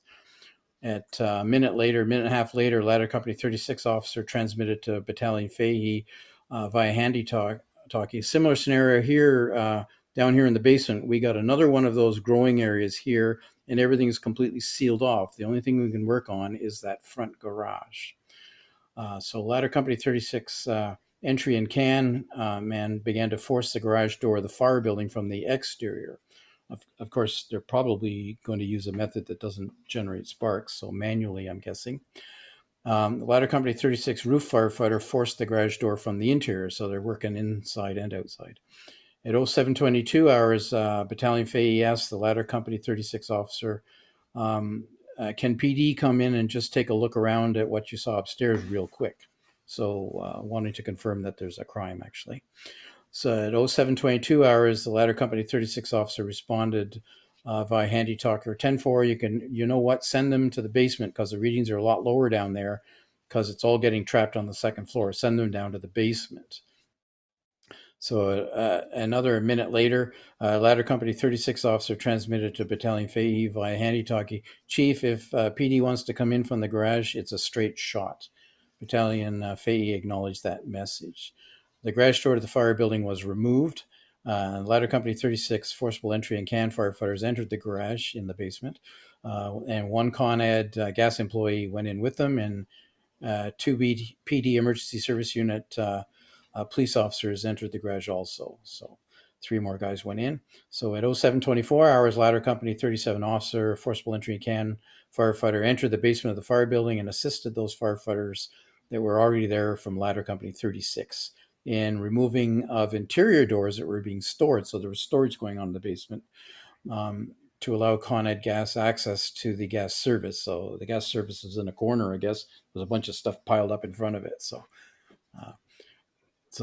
At a minute and a half later, Ladder Company 36 officer transmitted to Battalion Fahy via handy talkie. Similar scenario here, down here in the basement. We got another one of those growing areas here, and everything is completely sealed off. The only thing we can work on is that front garage. So Ladder Company 36 entry and can man began to force the garage door of the fire building from the exterior. Of course, they're probably going to use a method that doesn't generate sparks, so manually, I'm guessing. The Ladder Company 36 roof firefighter forced the garage door from the interior, so they're working inside and outside. At 0722 hours, Battalion Fahy asked the Ladder Company 36 officer, can PD come in and just take a look around at what you saw upstairs real quick? So wanting to confirm that there's a crime, actually. So at 0722 hours, the Ladder Company 36 officer responded via handy talker, 10-4, you know what, send them to the basement because the readings are a lot lower down there because it's all getting trapped on the second floor. Send them down to the basement. So another minute later, Ladder Company 36 officer transmitted to Battalion Fahy via handy talkie, Chief, if PD wants to come in from the garage, it's a straight shot. Battalion Fahy acknowledged that message. The garage door to the fire building was removed. Ladder Company 36 forcible entry and can firefighters entered the garage in the basement. And one Con Ed gas employee went in with them, and two PD Emergency Service Unit police officers entered the garage also. So 3 more guys went in. So at 0724 hours, Ladder Company 37 officer, forcible entry and can firefighter entered the basement of the fire building and assisted those firefighters that were already there from Ladder Company 36 in removing of interior doors that were being stored. So there was storage going on in the basement to allow Con Ed gas access to the gas service. So the gas service was in a corner, I guess. There's a bunch of stuff piled up in front of it. So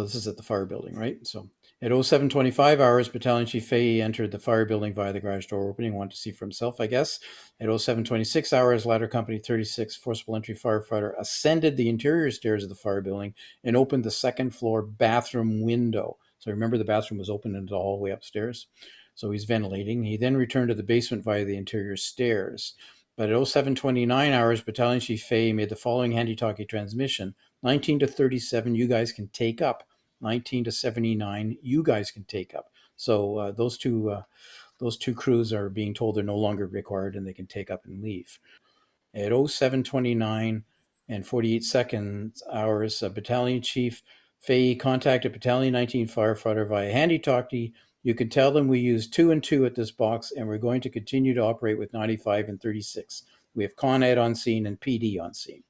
this is at the fire building, right? So at 0725 hours, Battalion Chief Fahy entered the fire building via the garage door opening, wanted to see for himself, I guess. At 0726 hours, Ladder Company 36 forcible entry firefighter ascended the interior stairs of the fire building and opened the second floor bathroom window. So remember, the bathroom was open into the hallway upstairs. So he's ventilating. He then returned to the basement via the interior stairs. But at 0729 hours, Battalion Chief Fahy made the following handy talkie transmission. 19 to 37, you guys can take up. 19 to 79, you guys can take up. So those two crews are being told they're no longer required and they can take up and leave. At 07:29 and 48 seconds hours, Battalion Chief Fahy contacted Battalion 19 firefighter via handy-talkie. You can tell them we use 2 and 2 at this box, and we're going to continue to operate with 95 and 36. We have Con Ed on scene and PD on scene.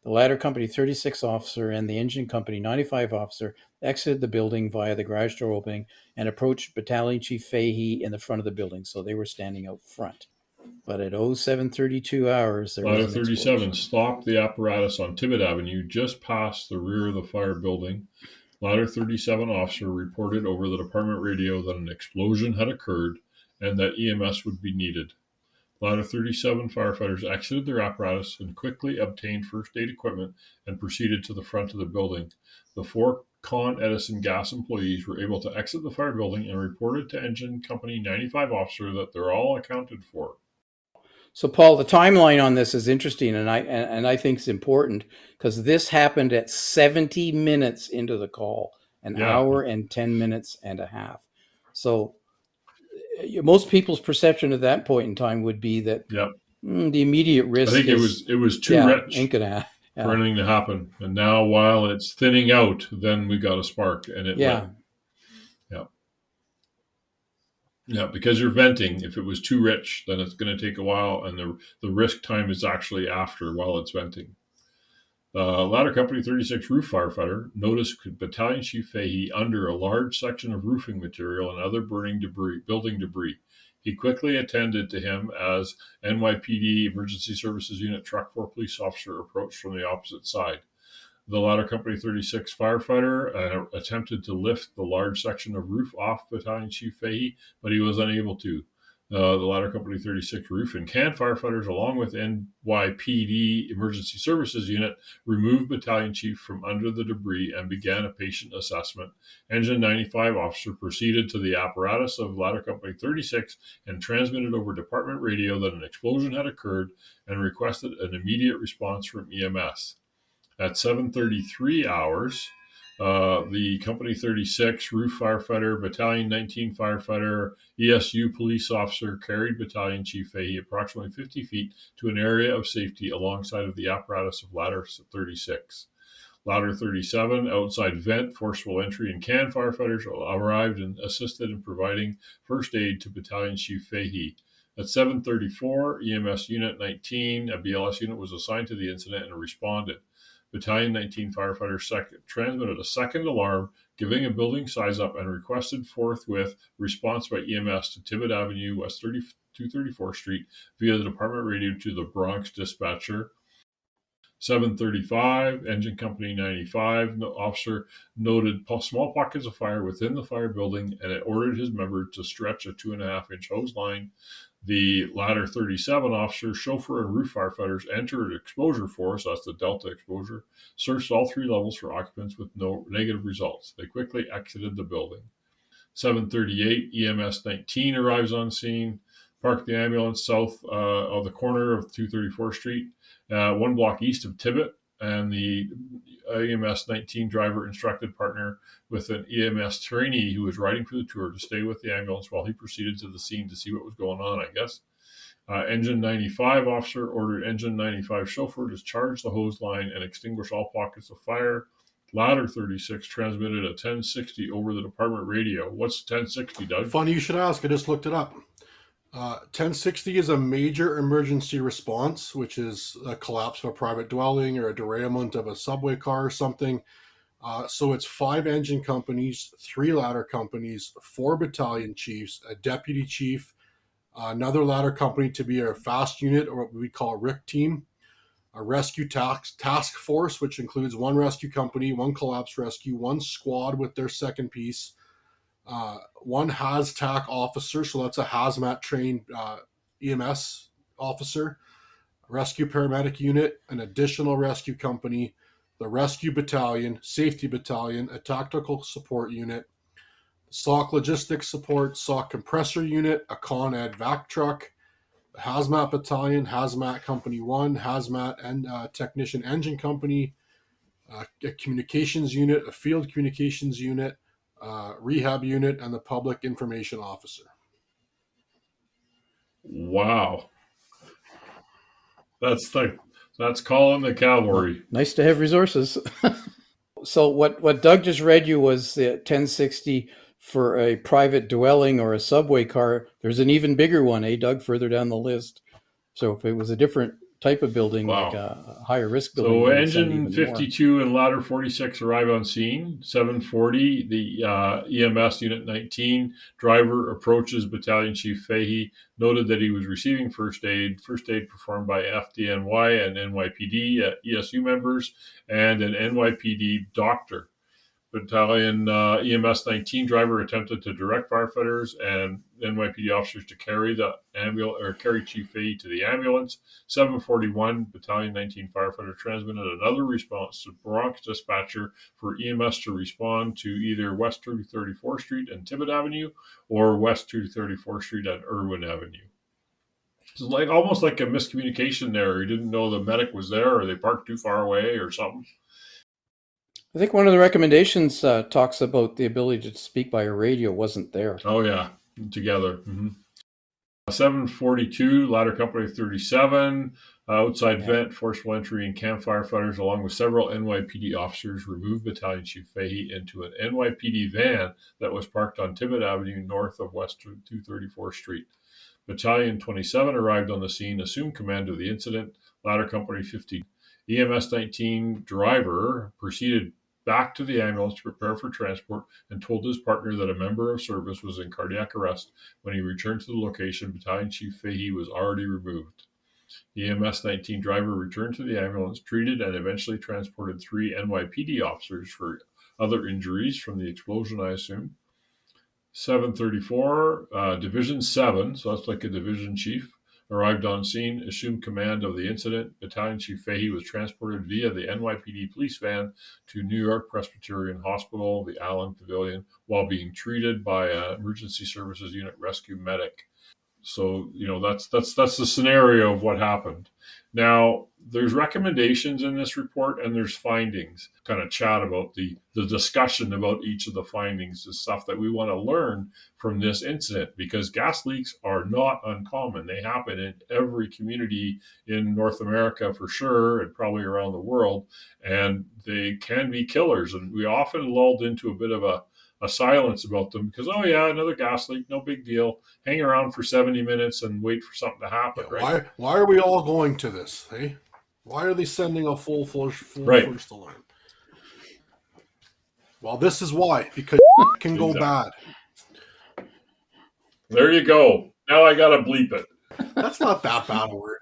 The ladder company 36 officer and the engine company 95 officer exited the building via the garage door opening and approached Battalion Chief Fahy in the front of the building, so they were standing out front. But at 07:32 hours, there Ladder was an 37 explosion. stopped the apparatus on Tibbet Avenue just past the rear of the fire building. Ladder 37 officer reported over the department radio that an explosion had occurred and that EMS would be needed. Ladder 37 firefighters exited their apparatus and quickly obtained first aid equipment and proceeded to the front of the building. The 4 Con Edison gas employees were able to exit the fire building and reported to Engine Company 95 officer that they're all accounted for. So, Paul, the timeline on this is interesting, and I think it's important because this happened at 70 minutes into the call, an hour and 10 minutes and a half. So, most people's perception at that point in time would be that the immediate risk. I think it was too rich ain't gonna happen. For anything to happen. And now, while it's thinning out, then we got a spark, and it lit. Yeah, because you're venting. If it was too rich, then it's going to take a while, and the risk time is actually after while it's venting. Ladder Company 36 roof firefighter noticed Battalion Chief Fahy under a large section of roofing material and other building debris. He quickly attended to him as NYPD Emergency Services Unit Truck 4 police officer approached from the opposite side. The Ladder Company 36 firefighter attempted to lift the large section of roof off Battalion Chief Fahy, but he was unable to. The Ladder Company 36 roof and can firefighters, along with NYPD Emergency Services Unit, removed Battalion Chief from under the debris and began a patient assessment. Engine 95 officer proceeded to the apparatus of Ladder Company 36 and transmitted over department radio that an explosion had occurred and requested an immediate response from EMS. At 7:33 hours, the Company 36 roof firefighter, Battalion 19 firefighter, ESU police officer carried Battalion Chief Fahy approximately 50 feet to an area of safety alongside of the apparatus of Ladder 36. Ladder 37, outside vent, forcible entry, and can firefighters arrived and assisted in providing first aid to Battalion Chief Fahy. At 7:34, EMS Unit 19, a BLS unit, was assigned to the incident and responded. Battalion 19 firefighters transmitted a second alarm, giving a building size up and requested forthwith response by EMS to Tibbet Avenue, West 234th Street, via the department radio to the Bronx dispatcher. 7:35, Engine Company 95 officer noted small pockets of fire within the fire building and it ordered his members to stretch a 2.5-inch hose line. The Ladder 37 officer, chauffeur, and roof firefighters entered exposure force, that's the Delta exposure, searched all 3 levels for occupants with no negative results. They quickly exited the building. 7:38, EMS 19 arrives on scene, parked the ambulance south of the corner of 234th Street, 1 block east of Tibbet, and the EMS 19 driver instructed partner with an EMS trainee who was riding for the tour to stay with the ambulance while he proceeded to the scene to see what was going on, I guess. Engine 95 officer ordered Engine 95 chauffeur to charge the hose line and extinguish all pockets of fire. Ladder 36 transmitted a 1060 over the department radio. What's 1060, Doug? Funny you should ask. I just looked it up. 1060 is a major emergency response, which is a collapse of a private dwelling or a derailment of a subway car or something. So it's 5 engine companies, 3 ladder companies, 4 battalion chiefs, a deputy chief, another ladder company to be a fast unit, or what we call a RIC team, a rescue task force, which includes 1 rescue company, 1 collapse rescue, 1 squad with their second piece, 1 HazTac officer, so that's a hazmat trained EMS officer, a rescue paramedic unit, an additional rescue company, the rescue battalion, safety battalion, a tactical support unit, SOC logistics support, SOC compressor unit, a Con Ed vac truck, the hazmat battalion, hazmat company 1, hazmat and technician engine company, a communications unit, a field communications unit, rehab unit, and the public information officer. Wow. That's calling the cavalry. Nice to have resources. So what Doug just read you was the 1060 for a private dwelling or a subway car. There's an even bigger one, Doug, further down the list. So if it was a different type of building, Wow. like a higher risk building, So it would sound engine even 52 and ladder 46 arrive on scene. 7:40, the EMS Unit 19 driver approaches Battalion Chief Fahy, noted that he was receiving first aid performed by FDNY and NYPD ESU members and an NYPD doctor. Battalion EMS 19 driver attempted to direct firefighters and NYPD officers to carry Chief Fahy to the ambulance. 7:41, Battalion 19 firefighter transmitted another response to Bronx dispatcher for EMS to respond to either West 234th Street and Tibbet Avenue or West 234th Street and Irwin Avenue. It's almost like a miscommunication there. He didn't know the medic was there, or they parked too far away, or something. I think one of the recommendations talks about the ability to speak by a radio wasn't there. Oh, yeah, together. 7:42, Ladder Company 37, outside vent, forceful entry, and camp firefighters, along with several NYPD officers, removed Battalion Chief Fahy into an NYPD van that was parked on Tibbet Avenue north of West 234th Street. Battalion 27 arrived on the scene, assumed command of the incident. Ladder Company 50. EMS 19 driver proceeded back to the ambulance to prepare for transport and told his partner that a member of service was in cardiac arrest. When he returned to the location, Battalion Chief Fahy was already removed. The EMS 19 driver returned to the ambulance, treated, and eventually transported 3 NYPD officers for other injuries from the explosion, I assume. 7:34, Division 7, so that's like a division chief, arrived on scene, assumed command of the incident. Battalion Chief Fahy was transported via the NYPD police van to New York Presbyterian Hospital, the Allen Pavilion, while being treated by an emergency services unit rescue medic. So, that's the scenario of what happened. Now, there's recommendations in this report and there's findings. Kind of chat about the discussion about each of the findings, the stuff that we want to learn from this incident, because gas leaks are not uncommon. They happen in every community in North America for sure, and probably around the world, and they can be killers. And we often lulled into a bit of a silence about them because, oh yeah, another gas leak, no big deal. Hang around for 70 minutes and wait for something to happen, right? Why are we all going to this? Hey, why are they sending a full first alarm? Well, this is why, because it can go bad. There you go. Now I gotta bleep it. That's not that bad a word.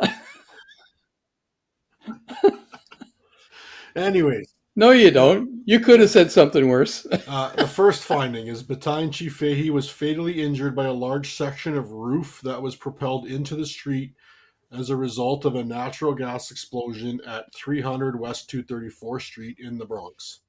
Anyways. No, you don't. You could have said something worse. The first finding is Battalion Chief Fahy was fatally injured by a large section of roof that was propelled into the street as a result of a natural gas explosion at 300 West 234th Street in the Bronx.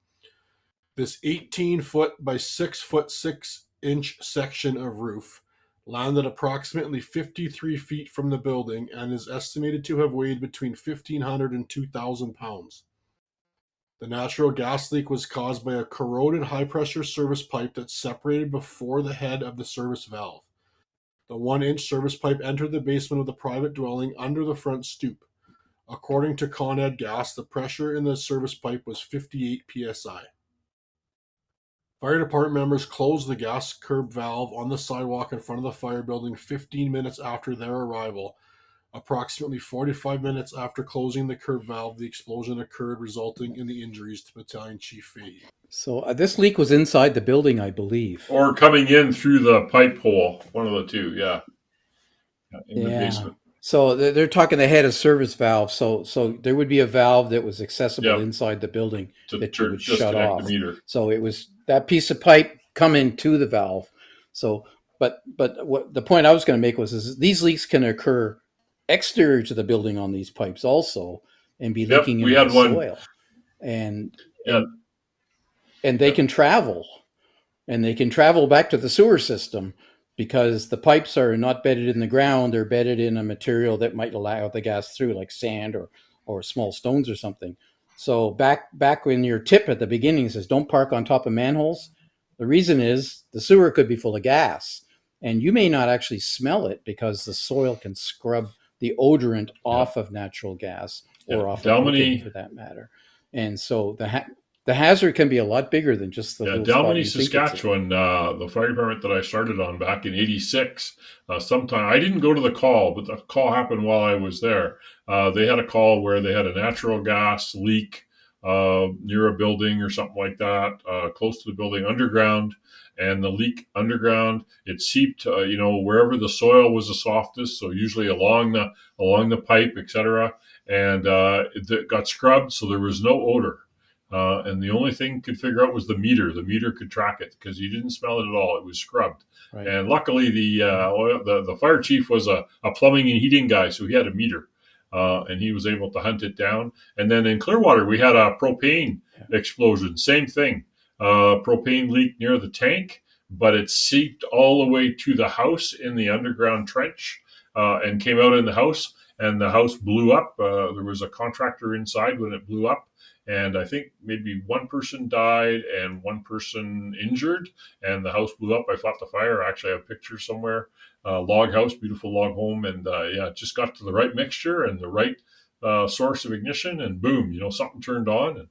This 18-foot by 6-foot 6-inch section of roof landed approximately 53 feet from the building and is estimated to have weighed between 1,500 and 2,000 pounds. The natural gas leak was caused by a corroded high-pressure service pipe that separated before the head of the service valve. The 1-inch service pipe entered the basement of the private dwelling under the front stoop. According to Con Ed Gas, the pressure in the service pipe was 58 psi. Fire department members closed the gas curb valve on the sidewalk in front of the fire building 15 minutes after their arrival. Approximately 45 minutes after closing the curb valve, the explosion occurred, resulting in the injuries to Battalion Chief Fahy. So this leak was inside the building, I believe. Or coming in through the pipe hole, one of the two, yeah. In the basement. So they're talking the head of service valve. So there would be a valve that was accessible inside the building that you would shut off. The meter. So it was that piece of pipe coming to the valve. So, but what the point I was going to make was these leaks can occur exterior to the building on these pipes also, and be leaking into the soil, and they can travel, and they can travel back to the sewer system because the pipes are not bedded in the ground; they're bedded in a material that might allow the gas through, like sand or small stones or something. So back when your tip at the beginning says don't park on top of manholes, the reason is the sewer could be full of gas, and you may not actually smell it because the soil can scrub the odorant Yeah. off of natural gas Yeah. or off of methane Dalmeny, for that matter. And so the hazard can be a lot bigger than just the yeah, little spot Dalmeny, you think it's in. Saskatchewan, the fire department that I started on back in '86. Sometime I didn't go to the call, but the call happened while I was there. They had a call where they had a natural gas leak near a building or something like that, close to the building, underground. And the leak underground, it seeped, wherever the soil was the softest, so usually along the pipe, etc. And it got scrubbed, so there was no odor. And the only thing could figure out was the meter. The meter could track it because you didn't smell it at all. It was scrubbed. Right. And luckily, the fire chief was a plumbing and heating guy, so he had a meter, and he was able to hunt it down. And then in Clearwater, we had a propane explosion. Same thing. Propane leak near the tank, but it seeped all the way to the house in the underground trench and came out in the house. And the house blew up. There was a contractor inside when it blew up. And I think maybe one person died and one person injured, and the house blew up. I fought the fire. Actually, I have pictures somewhere. Log house, beautiful log home, and it just got to the right mixture and the right source of ignition, and boom, something turned on,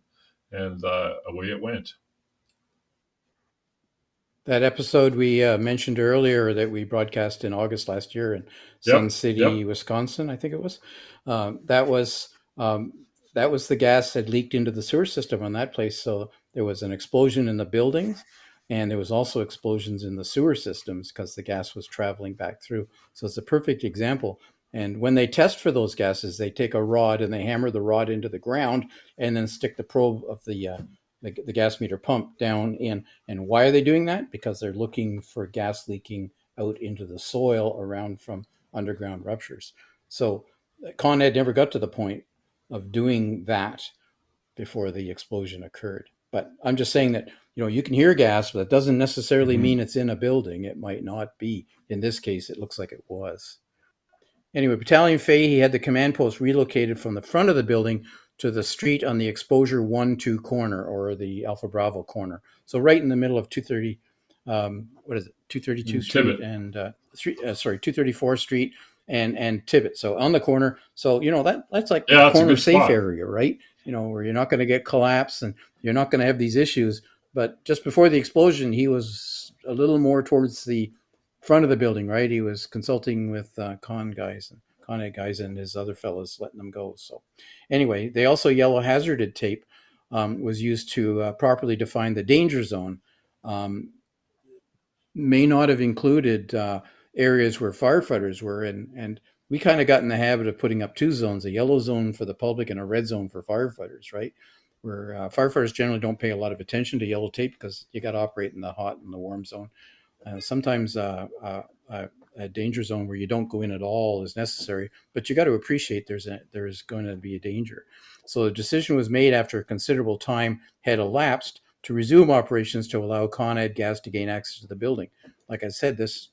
and away it went. That episode we mentioned earlier that we broadcast in August last year in Sun City, Wisconsin, I think it was. That was the gas that leaked into the sewer system on that place. So there was an explosion in the buildings, and there was also explosions in the sewer systems because the gas was traveling back through. So it's a perfect example. And when they test for those gases, they take a rod and they hammer the rod into the ground and then stick the probe of the gas meter pump down in. And why are they doing that? Because they're looking for gas leaking out into the soil around from underground ruptures. So Con Ed never got to the point of doing that before the explosion occurred. But I'm just saying that, you can hear gas, but that doesn't necessarily mean it's in a building. It might not be. In this case, it looks like it was. Anyway, Battalion Fahy had the command post relocated from the front of the building to the street on the exposure 1-2 corner, or the Alpha Bravo corner. So right in the middle of 230, 232 Street Tibbet. and 234 Street and Tibbet. So on the corner. So that's like a corner safe area, right? Where you're not going to get collapse and you're not going to have these issues. But just before the explosion, he was a little more towards the front of the building, right? He was consulting with Con Ed guys and his other fellows, letting them go. So anyway, they also yellow hazarded tape was used to properly define the danger zone. May not have included areas where firefighters were, and we kind of got in the habit of putting up two zones, a yellow zone for the public and a red zone for firefighters, right? Where firefighters generally don't pay a lot of attention to yellow tape because you got to operate in the hot and the warm zone. Sometimes a danger zone where you don't go in at all is necessary, but you got to appreciate there's going to be a danger. So the decision was made after a considerable time had elapsed to resume operations to allow Con Ed gas to gain access to the building. Like I said, this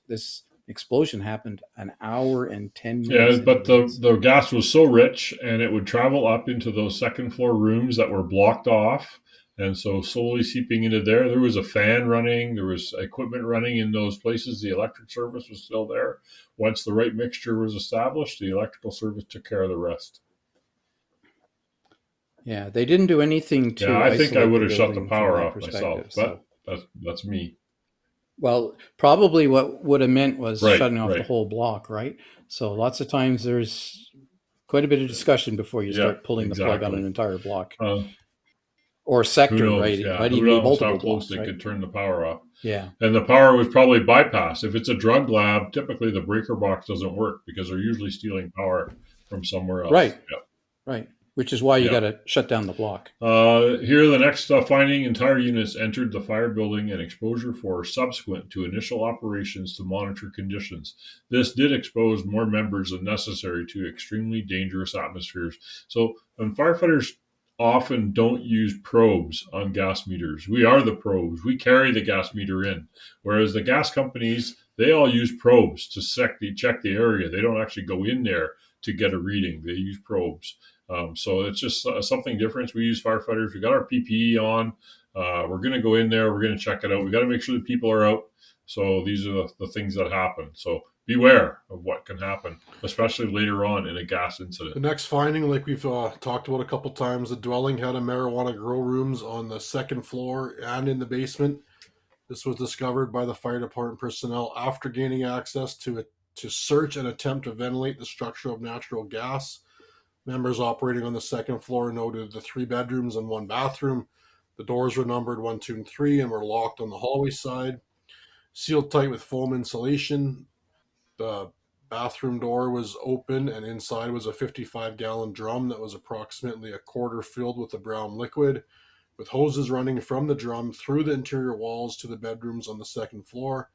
explosion happened an hour and 10 minutes. Yeah, but the gas was so rich, and it would travel up into those second floor rooms that were blocked off. And so slowly seeping into there. There was a fan running. There was equipment running in those places. The electric service was still there. Once the right mixture was established, the electrical service took care of the rest. Yeah, they didn't do anything to. Yeah, I think I would have shut the power off myself, but that's me. Well, probably what would have meant was shutting off the whole block, right? So lots of times there's quite a bit of discussion before you start pulling the plug on an entire block. Or sector, right? Yeah. Might Who even be knows multiple how close blocks, they right? could turn the power off. Yeah. And the power was probably bypassed. If it's a drug lab, typically the breaker box doesn't work because they're usually stealing power from somewhere else. Right. Yep. Right. Which is why you got to shut down the block. Here, the next finding, entire units entered the fire building and exposure force subsequent to initial operations to monitor conditions. This did expose more members than necessary to extremely dangerous atmospheres. So when firefighters often don't use probes on gas meters, we are the probes. We carry the gas meter in. Whereas the gas companies, they all use probes to check the area. They don't actually go in there to get a reading. They use probes. So it's just something different. We use firefighters. We got our PPE on. We're going to go in there. We're going to check it out. We got to make sure that people are out. So these are the things that happen. So beware of what can happen, especially later on in a gas incident. The next finding, like we've talked about a couple times, the dwelling had a marijuana grow rooms on the second floor and in the basement. This was discovered by the fire department personnel after gaining access to search and attempt to ventilate the structure of natural gas. Members operating on the second floor noted the 3 bedrooms and 1 bathroom. The doors were numbered 1, 2, and 3 and were locked on the hallway side, sealed tight with foam insulation. The bathroom door was open, and inside was a 55-gallon drum that was approximately a quarter filled with a brown liquid, with hoses running from the drum through the interior walls to the bedrooms on the second floor.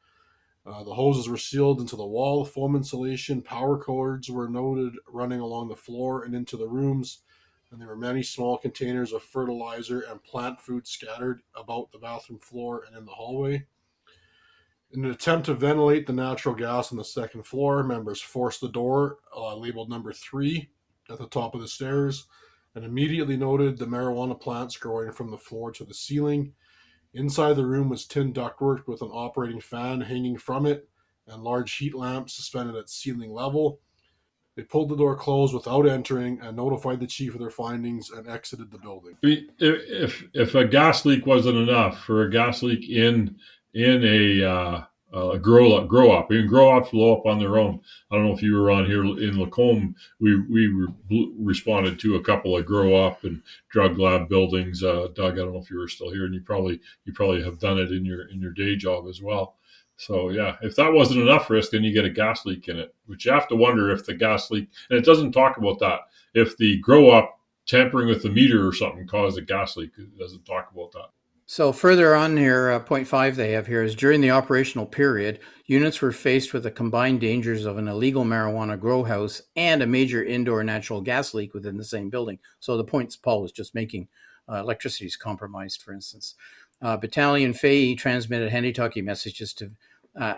The hoses were sealed into the wall, foam insulation, power cords were noted running along the floor and into the rooms, and there were many small containers of fertilizer and plant food scattered about the bathroom floor and in the hallway. In an attempt to ventilate the natural gas on the second floor, members forced the door, labeled number 3, at the top of the stairs, and immediately noted the marijuana plants growing from the floor to the ceiling. Inside the room was tin ductwork with an operating fan hanging from it and large heat lamps suspended at ceiling level. They pulled the door closed without entering and notified the chief of their findings and exited the building. If a gas leak wasn't enough, for a gas leak in a grow up, even grow ups blow up on their own. I don't know if you were on here in Lacombe. We responded to a couple of grow up and drug lab buildings. Doug, I don't know if you were still here, and you probably have done it in your day job as well. So yeah, if that wasn't enough risk, then you get a gas leak in it, which you have to wonder if the gas leak, and it doesn't talk about that. If the grow up tampering with the meter or something caused a gas leak, it doesn't talk about that. So further on here, point 5 they have here is during the operational period, units were faced with the combined dangers of an illegal marijuana grow house and a major indoor natural gas leak within the same building. So the points Paul was just making, electricity is compromised, for instance. Battalion Fahy transmitted handy-talkie messages to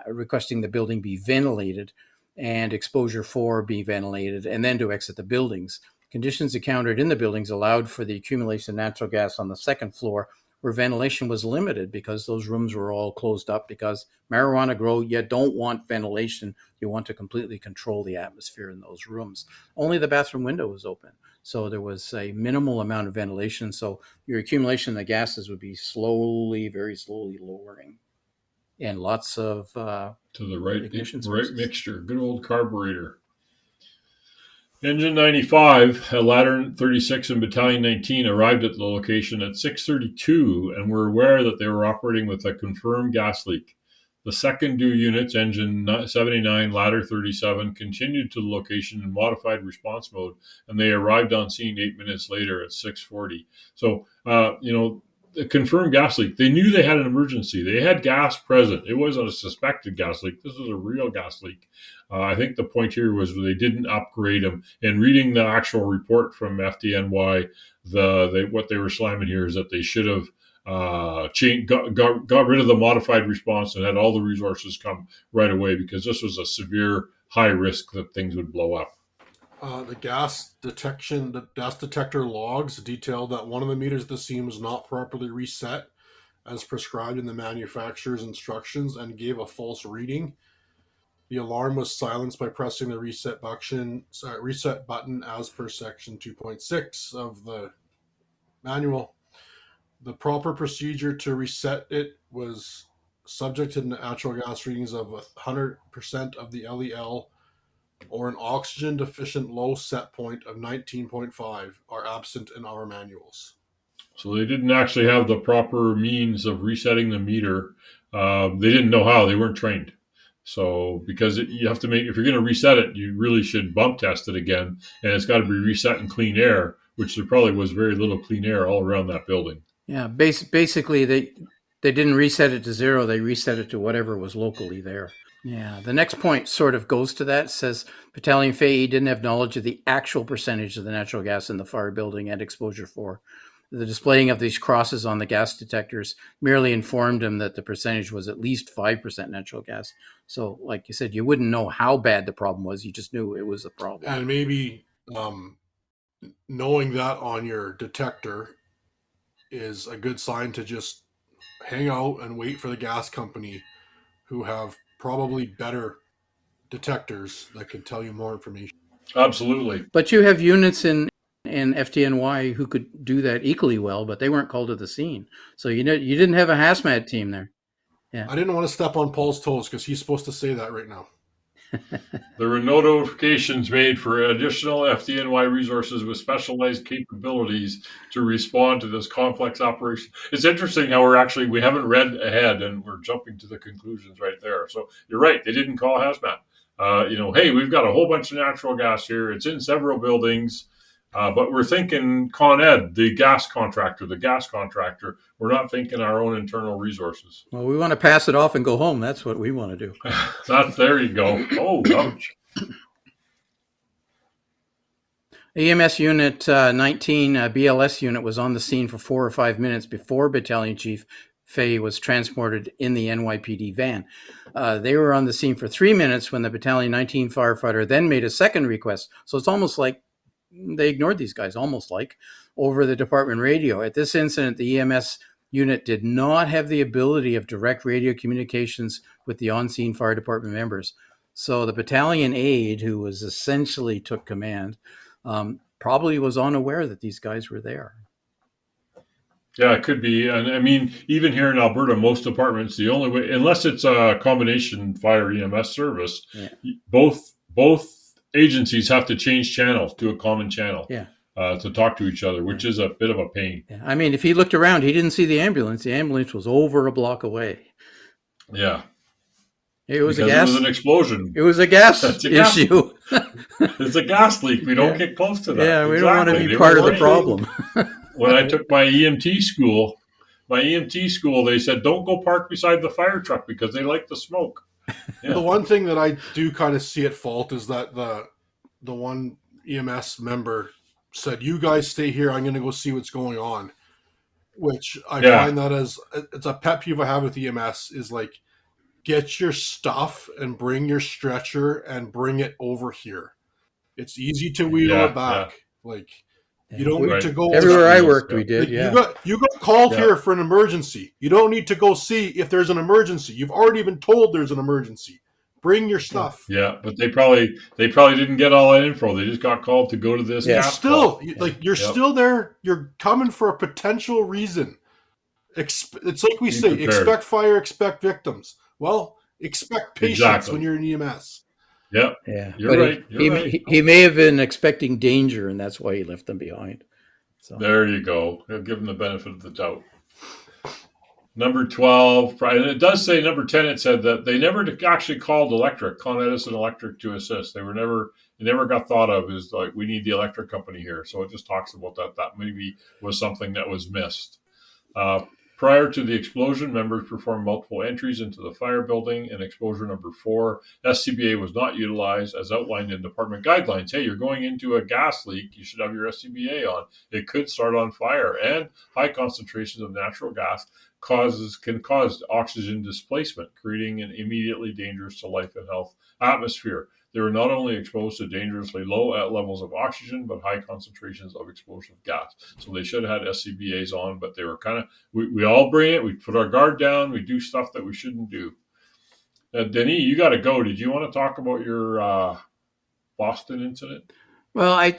requesting the building be ventilated and exposure 4 be ventilated, and then to exit the buildings. Conditions encountered in the buildings allowed for the accumulation of natural gas on the second floor, where ventilation was limited because those rooms were all closed up. Because marijuana grow, you don't want ventilation. You want to completely control the atmosphere in those rooms. Only the bathroom window was open, so there was a minimal amount of ventilation. So your accumulation of the gases would be very slowly lowering. And lots of to the right sources. mixture. Good old carburetor. Engine 95, Ladder 36 and Battalion 19 arrived at the location at 6:32 and were aware that they were operating with a confirmed gas leak. The second due units, Engine 79, Ladder 37, continued to the location in modified response mode, and they arrived on scene 8 minutes later at 6:40. So, the confirmed gas leak, they knew they had an emergency. They had gas present. It wasn't a suspected gas leak. This was a real gas leak. I think the point here was they didn't upgrade them. And reading the actual report from FDNY, what they were slamming here is that they should have got rid of the modified response and had all the resources come right away, because this was a severe high risk that things would blow up. The gas detector logs detailed that one of the meters at the scene was not properly reset as prescribed in the manufacturer's instructions and gave a false reading. The alarm was silenced by pressing the reset button as per section 2.6 of the manual. The proper procedure to reset it was subject to natural gas readings of 100% of the LEL or an oxygen deficient low set point of 19.5 are absent in our manuals. So they didn't actually have the proper means of resetting the meter. They didn't know how. They weren't trained. So because you have to if you're going to reset it, you really should bump test it again, and it's got to be reset in clean air, which there probably was very little clean air all around that building. Yeah, basically they didn't reset it to 0. They reset it to whatever was locally there. Yeah, the next point sort of goes to that. It says Battalion Fahy didn't have knowledge of the actual percentage of the natural gas in the fire building and exposure 4. The displaying of these crosses on the gas detectors merely informed him that the percentage was at least 5% natural gas. So, like you said, you wouldn't know how bad the problem was. You just knew it was a problem. And maybe knowing that on your detector is a good sign to just hang out and wait for the gas company, who have probably better detectors that can tell you more information. Absolutely. But you have units in FDNY who could do that equally well, but they weren't called to the scene. So you didn't have a hazmat team there. Yeah. I didn't want to step on Paul's toes because he's supposed to say that right now. There were no notifications made for additional FDNY resources with specialized capabilities to respond to this complex operation. It's interesting how we haven't read ahead and we're jumping to the conclusions right there. So you're right, they didn't call hazmat. Hey, we've got a whole bunch of natural gas here. It's in several buildings. But we're thinking Con Ed, the gas contractor. We're not thinking our own internal resources. Well, we want to pass it off and go home. That's what we want to do. There you go. Oh, ouch. EMS Unit 19, BLS unit, was on the scene for 4 or 5 minutes before Battalion Chief Fahy was transported in the NYPD van. They were on the scene for 3 minutes when the Battalion 19 firefighter then made a second request. So it's almost like they ignored these guys, over the department radio. At this incident, the EMS unit did not have the ability of direct radio communications with the on-scene fire department members. So the battalion aide, who was essentially took command, probably was unaware that these guys were there. Yeah, it could be. And I mean, even here in Alberta, most departments, the only way, unless it's a combination fire EMS service, both agencies have to change channels to a common channel to talk to each other, which is a bit of a pain. Yeah. I mean, if he looked around, he didn't see the ambulance. The ambulance was over a block away. Yeah. It was It was an explosion. It was a gas issue. It's a gas leak. We don't get close to that. Yeah, we don't want to be part of the problem. When I took my EMT school, they said, don't go park beside the fire truck because they like the smoke. Yeah. The one thing that I do kind of see at fault is that the one EMS member said, you guys stay here, I'm going to go see what's going on, which I find that it's a pet peeve I have with EMS is like, get your stuff and bring your stretcher and bring it over here. It's easy to wheel it back. Like, you don't need to go everywhere I worked. We did. You got called here for an emergency. You don't need to go see if there's an emergency. You've already been told there's an emergency. Bring your stuff. Yeah, but they probably didn't get all that info. They just got called to go to this. You're still still there. You're coming for a potential reason. It's like we say, expect fire, expect victims. Well, expect patience when you're in EMS. Yeah. You're right. He may have been expecting danger, and that's why he left them behind. So there you go. He'll give him the benefit of the doubt. Number 12, and it does say number 10. It said that they never actually called Con Edison Electric to assist. They never got thought of as like, we need the electric company here. So it just talks about that. That maybe was something that was missed. Prior to the explosion, members performed multiple entries into the fire building. In exposure number 4, SCBA was not utilized as outlined in department guidelines. Hey, you're going into a gas leak. You should have your SCBA on. It could start on fire, and high concentrations of natural gas can cause oxygen displacement, creating an immediately dangerous to life and health atmosphere. They were not only exposed to dangerously low levels of oxygen, but high concentrations of explosive gas. So they should have had SCBAs on, but they were kind of, we all bring it, we put our guard down, we do stuff that we shouldn't do. Denis, you got to go. Did you want to talk about your Boston incident? Well, I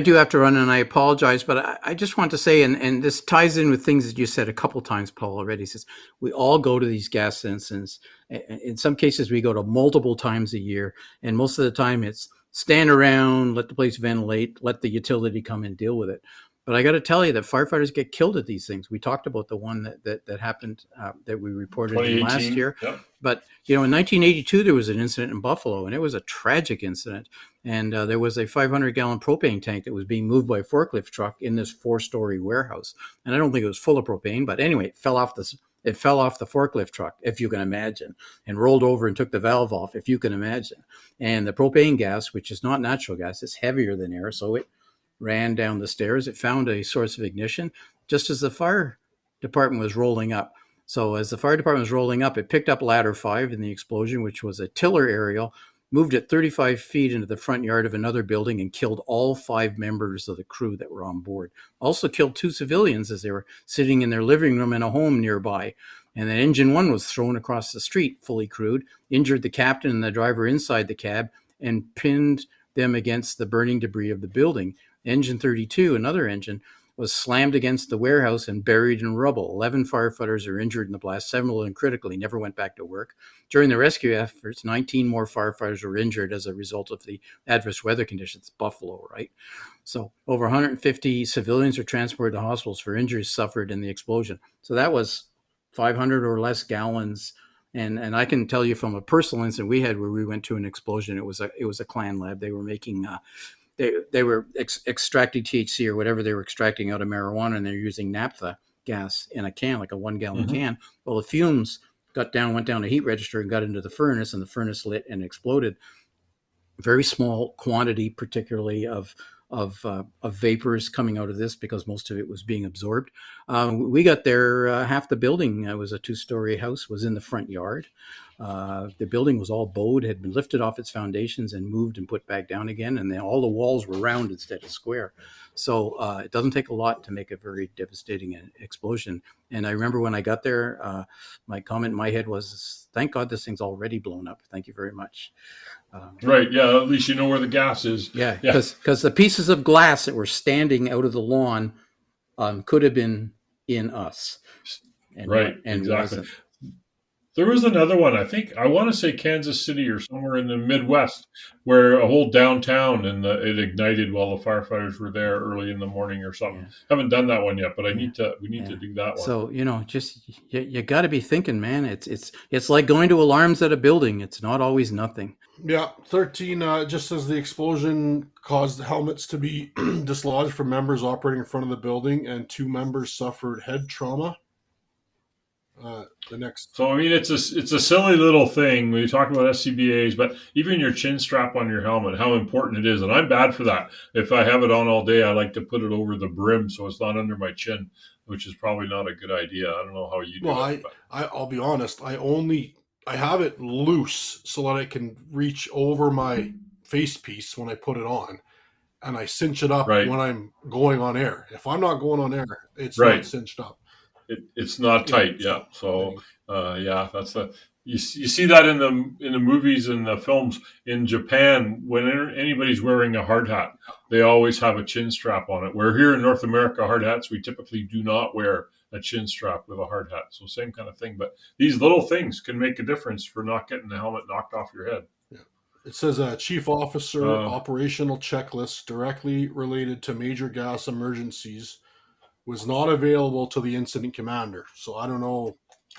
do have to run, and I apologize, but I just want to say, and this ties in with things that you said a couple times, Paul, already. Says we all go to these gas incidents. In some cases, we go to multiple times a year, and most of the time it's stand around, let the place ventilate, let the utility come and deal with it. But I got to tell you that firefighters get killed at these things. We talked about the one that happened that we reported last year. Yep. But, in 1982, there was an incident in Buffalo, and it was a tragic incident. And there was a 500-gallon propane tank that was being moved by a forklift truck in this 4-story warehouse. And I don't think it was full of propane, but anyway, it fell off the forklift truck, if you can imagine, and rolled over and took the valve off, if you can imagine. And the propane gas, which is not natural gas, is heavier than air, so it ran down the stairs. It found a source of ignition just as the fire department was rolling up. So as the fire department was rolling up, it picked up ladder 5 in the explosion, which was a tiller aerial moved it 35 feet into the front yard of another building and killed all 5 members of the crew that were on board. Also killed 2 civilians as they were sitting in their living room in a home nearby. And then engine 1 was thrown across the street, fully crewed, injured the captain and the driver inside the cab, and pinned them against the burning debris of the building. Engine 32, another engine, was slammed against the warehouse and buried in rubble. 11 firefighters are injured in the blast, 7 of them critically, never went back to work. During the rescue efforts, 19 more firefighters were injured as a result of the adverse weather conditions. Buffalo, right? So over 150 civilians were transported to hospitals for injuries suffered in the explosion. So that was 500 or less gallons. And I can tell you from a personal incident we had where we went to an explosion. It was a Klan lab. They were making they were extracting THC or whatever they were extracting out of marijuana, and they're using naphtha gas in a can, like a 1 gallon can. Well, the fumes went down a heat register and got into the furnace, and the furnace lit and exploded. Very small quantity, particularly of vapors coming out of this, because most of it was being absorbed. We got there, half the building, it was a 2-story house, was in the front yard. The building was all bowed, had been lifted off its foundations and moved and put back down again, and then all the walls were round instead of square. So it doesn't take a lot to make a very devastating explosion. And I remember when I got there, my comment in my head was, thank God this thing's already blown up. Thank you very much. Right. Yeah. At least you know where the gas is. Yeah. Because the pieces of glass that were standing out of the lawn could have been in us. And right. And exactly. wasn't. There was another one, I want to say Kansas City or somewhere in the Midwest, where a whole downtown and it ignited while the firefighters were there early in the morning or something. Yeah. Haven't done that one yet, but we need to do that one. So, just you got to be thinking, man, it's like going to alarms at a building. It's not always nothing. Yeah, 13, just as the explosion caused the helmets to be dislodged from members operating in front of the building, and 2 members suffered head trauma. So I mean, it's a silly little thing when you talk about SCBAs, but even your chin strap on your helmet, how important it is. And I'm bad for that. If I have it on all day, I like to put it over the brim so it's not under my chin, which is probably not a good idea. I don't know how you do it. I'll be honest. I have it loose so that I can reach over my face piece when I put it on, and I cinch it up when I'm going on air. If I'm not going on air, it's not cinched up. It's not tight, yeah. So, that's you see that in the movies and the films in Japan. When anybody's wearing a hard hat, they always have a chin strap on it. Where here in North America, hard hats, we typically do not wear a chin strap with a hard hat. So same kind of thing. But these little things can make a difference for not getting the helmet knocked off your head. Yeah. It says a chief officer operational checklist directly related to major gas emergencies was not available to the incident commander. So I don't know.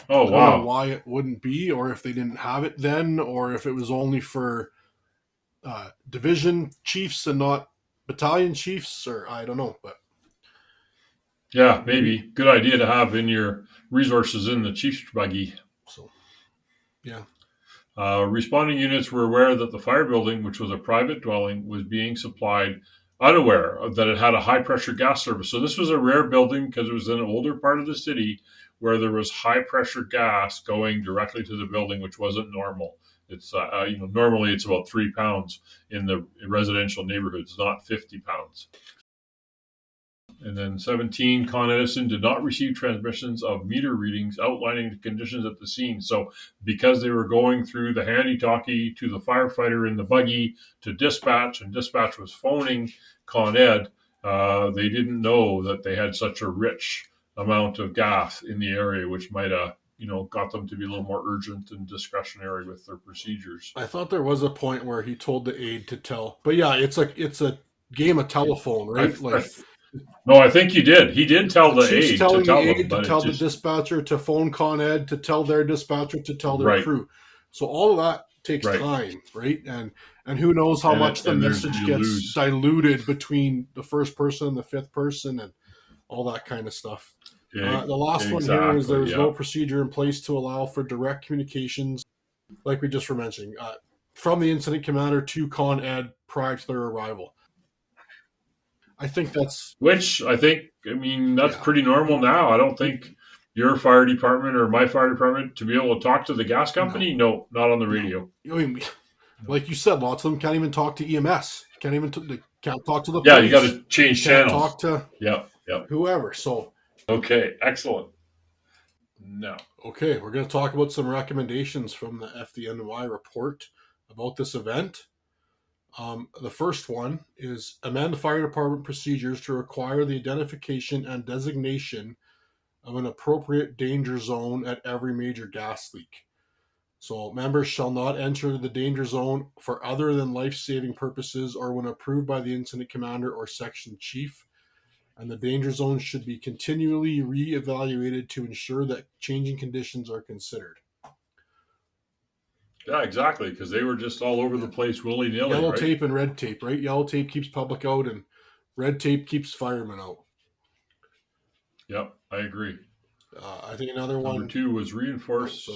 I don't know why it wouldn't be, or if they didn't have it then, or if it was only for division chiefs and not battalion chiefs, or I don't know. But yeah, maybe good idea to have in your resources in the chief's buggy. So, yeah. Responding units were aware that the fire building, which was a private dwelling, was being supplied, unaware that it had a high-pressure gas service. So this was a rare building because it was in an older part of the city where there was high-pressure gas going directly to the building, which wasn't normal. It's normally it's about 3 pounds in the residential neighborhoods, not 50 pounds. And then 17, Con Edison did not receive transmissions of meter readings outlining the conditions at the scene. So because they were going through the handy-talkie to the firefighter in the buggy to dispatch, and dispatch was phoning Con Ed, they didn't know that they had such a rich amount of gas in the area, which might have got them to be a little more urgent and discretionary with their procedures. I thought there was a point where he told the aide to tell. But yeah, it's a game of telephone, right? No, I think he did. He did tell the aide to tell the dispatcher to phone Con Ed, to tell their dispatcher to tell their crew. So all of that takes time, right? And who knows how much the message gets diluted between the first person and the fifth person and all that kind of stuff. The last one here is there was no procedure in place to allow for direct communications, like we just were mentioning, from the incident commander to Con Ed prior to their arrival. I think that's pretty normal now. I don't think your fire department or my fire department to be able to talk to the gas company. No, not on the radio. like you said, lots of them can't even talk to EMS. They can't talk to the Yeah, you got police. to change Can't channels. talk to Yep. whoever. So, Okay, excellent. Now, okay, we're going to talk about some recommendations from the FDNY report about this event. The first one is amend the fire department procedures to require the identification and designation of an appropriate danger zone at every major gas leak. So members shall not enter the danger zone for other than life-saving purposes or when approved by the incident commander or section chief. And the danger zone should be continually re-evaluated to ensure that changing conditions are considered. yeah, exactly, because they were just all over the place, willy-nilly, Yellow right? tape and red tape, right? Yellow tape keeps public out and red tape keeps firemen out. Yep, I agree. I think another Number one. 2 was reinforce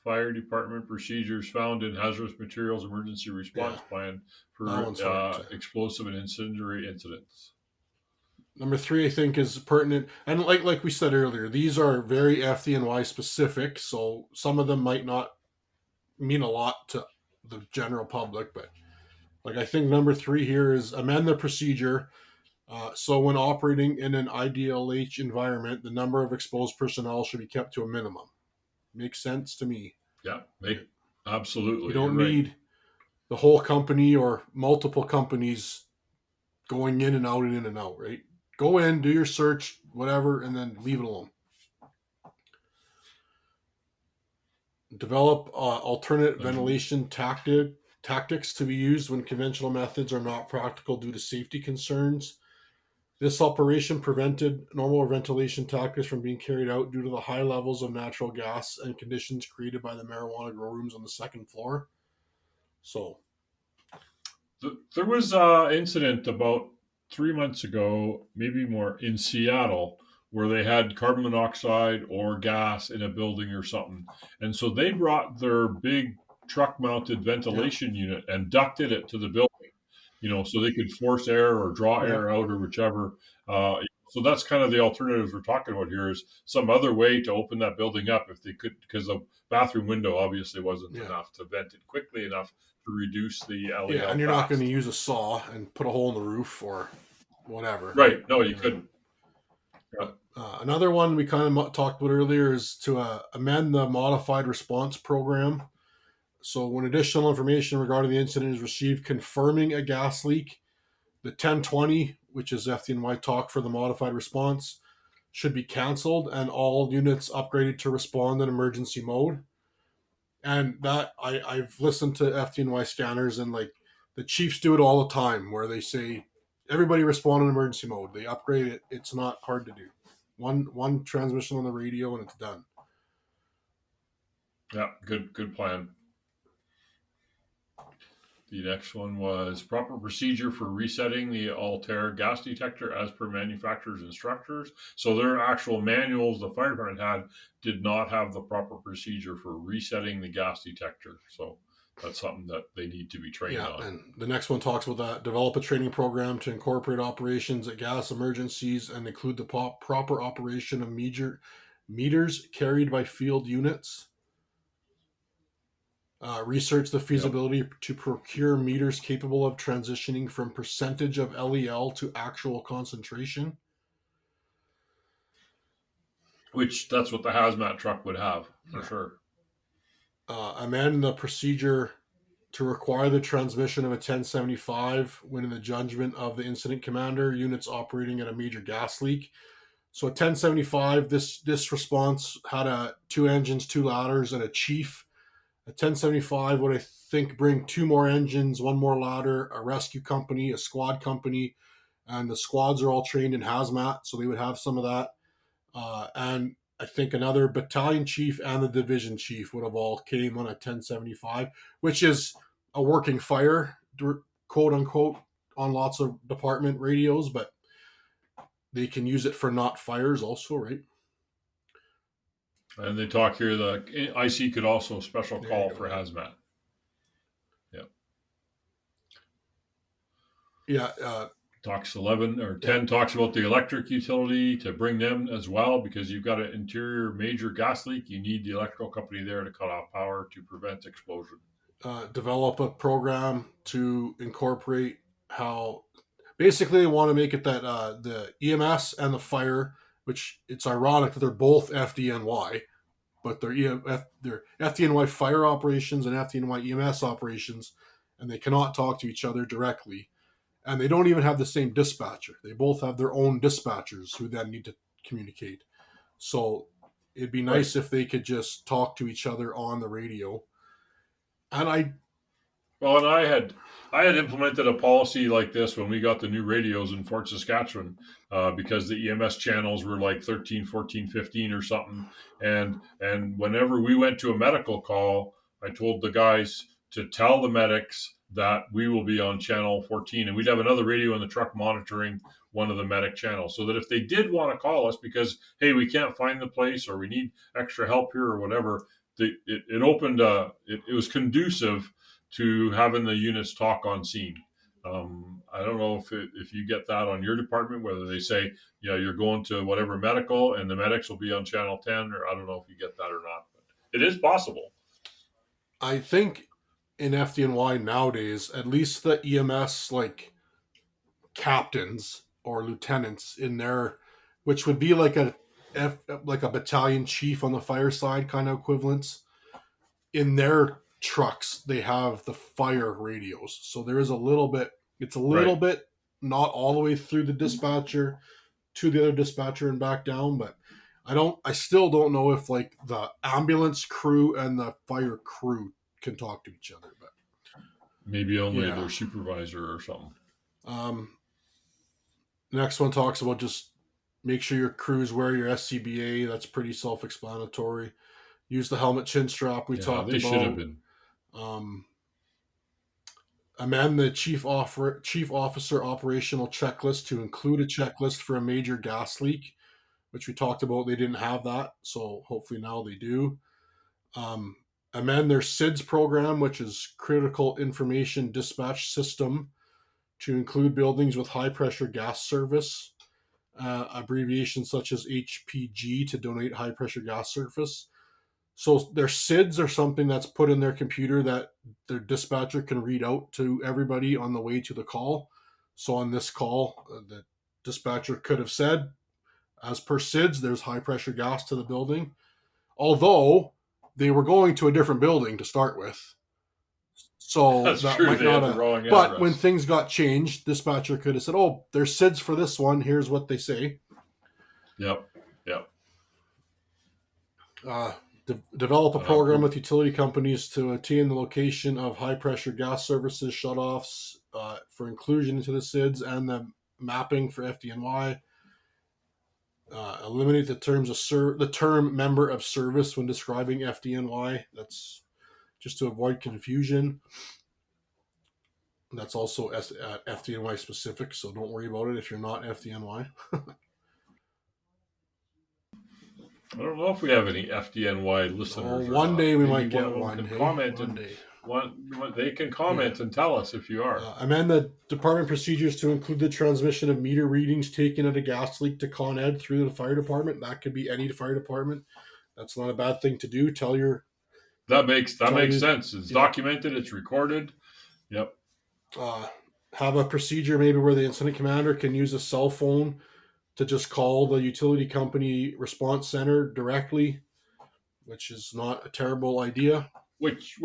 fire department procedures found in hazardous materials emergency response plan for explosive and incendiary incidents. Number 3, I think, is pertinent, and like we said earlier, these are very FDNY specific, so some of them might not mean a lot to the general public, but like I think number 3 here is amend the procedure. So when operating in an IDLH environment, the number of exposed personnel should be kept to a minimum. Makes sense to me. Yeah, absolutely. You don't need the whole company or multiple companies going in and out and in and out, right? Go in, do your search, whatever, and then leave it alone. Develop alternate ventilation tactics to be used when conventional methods are not practical due to safety concerns. This operation prevented normal ventilation tactics from being carried out due to the high levels of natural gas and conditions created by the marijuana grow rooms on the second floor. So, there was an incident about 3 months ago, maybe more, in Seattle, where they had carbon monoxide or gas in a building or something. And so they brought their big truck-mounted ventilation unit and ducted it to the building, so they could force air or draw air out or whichever. So that's kind of the alternatives we're talking about here, is some other way to open that building up if they could, because the bathroom window obviously wasn't enough to vent it quickly enough to reduce the LEL. Yeah, and you're not going to use a saw and put a hole in the roof or whatever. Right. No, you couldn't. Yeah. Another one we kind of talked about earlier is to amend the modified response program. So when additional information regarding the incident is received confirming a gas leak, the 1020, which is FDNY talk for the modified response, should be canceled and all units upgraded to respond in emergency mode. And that I've listened to FDNY scanners, and like the chiefs do it all the time, where they say everybody respond in emergency mode. They upgrade it. It's not hard to do. One transmission on the radio and it's done. Yeah, good plan. The next one was proper procedure for resetting the Altair gas detector as per manufacturer's instructors. So their actual manuals the fire department had did not have the proper procedure for resetting the gas detector. So that's something that they need to be trained on. And the next one talks about that. Develop a training program to incorporate operations at gas emergencies and include the proper operation of meters carried by field units. Research the feasibility to procure meters capable of transitioning from percentage of LEL to actual concentration. Which that's what the hazmat truck would have, for sure. Amend the procedure to require the transmission of a 1075 when in the judgment of the incident commander, units operating at a major gas leak. So a 1075, this response had 2 engines, 2 ladders, and a chief. A 1075 would, I think, bring 2 more engines, 1 more ladder, a rescue company, a squad company, and the squads are all trained in hazmat, so they would have some of that. And I think another battalion chief and the division chief would have all came on a 1075, which is a working fire, quote unquote, on lots of department radios, but they can use it for not fires also, right? And they talk here, the IC could also special call for hazmat. Talks 11 or 10 talks about the electric utility to bring them as well, because you've got an interior major gas leak. You need the electrical company there to cut off power to prevent explosion. develop a program to incorporate how basically they want to make it that the EMS and the fire, which it's ironic that they're both FDNY, but they're FDNY fire operations and FDNY EMS operations, and they cannot talk to each other directly. And they don't even have the same dispatcher. They both have their own dispatchers who then need to communicate. So it'd be nice if they could just talk to each other on the radio. And I had implemented a policy like this when we got the new radios in Fort Saskatchewan, because the EMS channels were like 13, 14, 15 or something. And whenever we went to a medical call, I told the guys to tell the medics that we will be on channel 14, and we'd have another radio in the truck monitoring one of the medic channels, so that if they did want to call us because, hey, we can't find the place or we need extra help here or whatever, it opened, it was conducive to having the units talk on scene. I don't know if you get that on your department, whether they say, yeah, you're going to whatever medical and the medics will be on channel 10, or I don't know if you get that or not, but it is possible. I think in FDNY nowadays, at least the EMS like captains or lieutenants in there, which would be like a battalion chief on the fire side kind of equivalents, in their trucks they have the fire radios. So there is a little bit, it's a little bit not all the way through the dispatcher to the other dispatcher and back down, but I still don't know if like the ambulance crew and the fire crew can talk to each other, but maybe only their supervisor or something. Next one talks about just make sure your crews wear your SCBA. That's pretty self-explanatory. Use the helmet chin strap we talked they about. Should have been. Amend the chief officer operational checklist to include a checklist for a major gas leak, which we talked about. They didn't have that, so hopefully now they do. Amend their SIDS program, which is Critical Information Dispatch System, to include buildings with high pressure gas service, abbreviations such as HPG to donate high pressure gas service. So their SIDS are something that's put in their computer that their dispatcher can read out to everybody on the way to the call. So on this call, the dispatcher could have said, as per SIDS, there's high pressure gas to the building. Although they were going to a different building to start with. So that's that true. Might they not had have. The wrong but address. When things got changed, dispatcher could have said, oh, there's SIDS for this one. Here's what they say. Yep. Develop a program with utility companies to attain the location of high-pressure gas services shutoffs for inclusion into the SIDS and the mapping for FDNY. Eliminate the term member of service when describing FDNY. That's just to avoid confusion. That's also FDNY specific, so don't worry about it if you're not FDNY. I don't know if we have any FDNY listeners. One day we might get one. Hey? Comment one day. They can comment and tell us if you are. Amend the department procedures to include the transmission of meter readings taken at a gas leak to Con Ed through the fire department. That could be any fire department. That's not a bad thing to do. That makes sense. It's documented. It's recorded. Yep. Have a procedure maybe where the incident commander can use a cell phone to just call the utility company response center directly, which is not a terrible idea. Which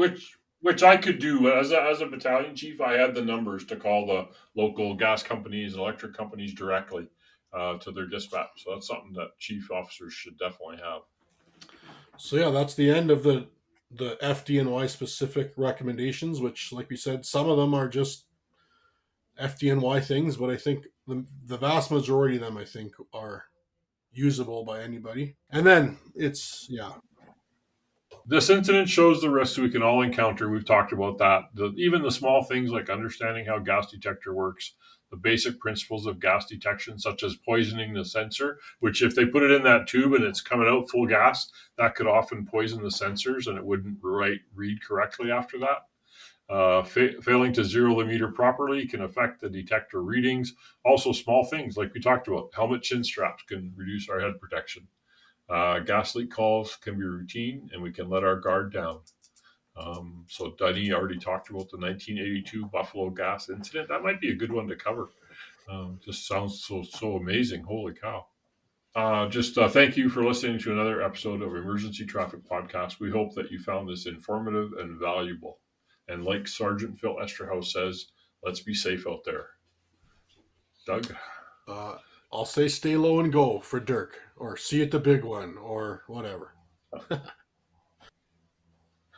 I could do as a battalion chief. I had the numbers to call the local gas companies, electric companies directly to their dispatch. So that's something that chief officers should definitely have. So yeah, that's the end of the FDNY specific recommendations, which, like we said, some of them are just FDNY things, but I think the vast majority of them, I think, are usable by anybody. And then this incident shows the risks we can all encounter. We've talked about that. Even the small things like understanding how gas detector works, the basic principles of gas detection, such as poisoning the sensor, which if they put it in that tube and it's coming out full gas, that could often poison the sensors and it wouldn't read correctly after that. Failing to zero the meter properly can affect the detector readings. Also, small things like we talked about, helmet chin straps can reduce our head protection. Gas leak calls can be routine, and we can let our guard down. So Dunny already talked about the 1982 Buffalo gas incident. That might be a good one to cover. Just sounds so amazing. Holy cow. Thank you for listening to another episode of Emergency Traffic Podcast. We hope that you found this informative and valuable. And like Sergeant Phil Esterhaus says, let's be safe out there. Doug? I'll say stay low and go for Dirk, or see you at the big one, or whatever.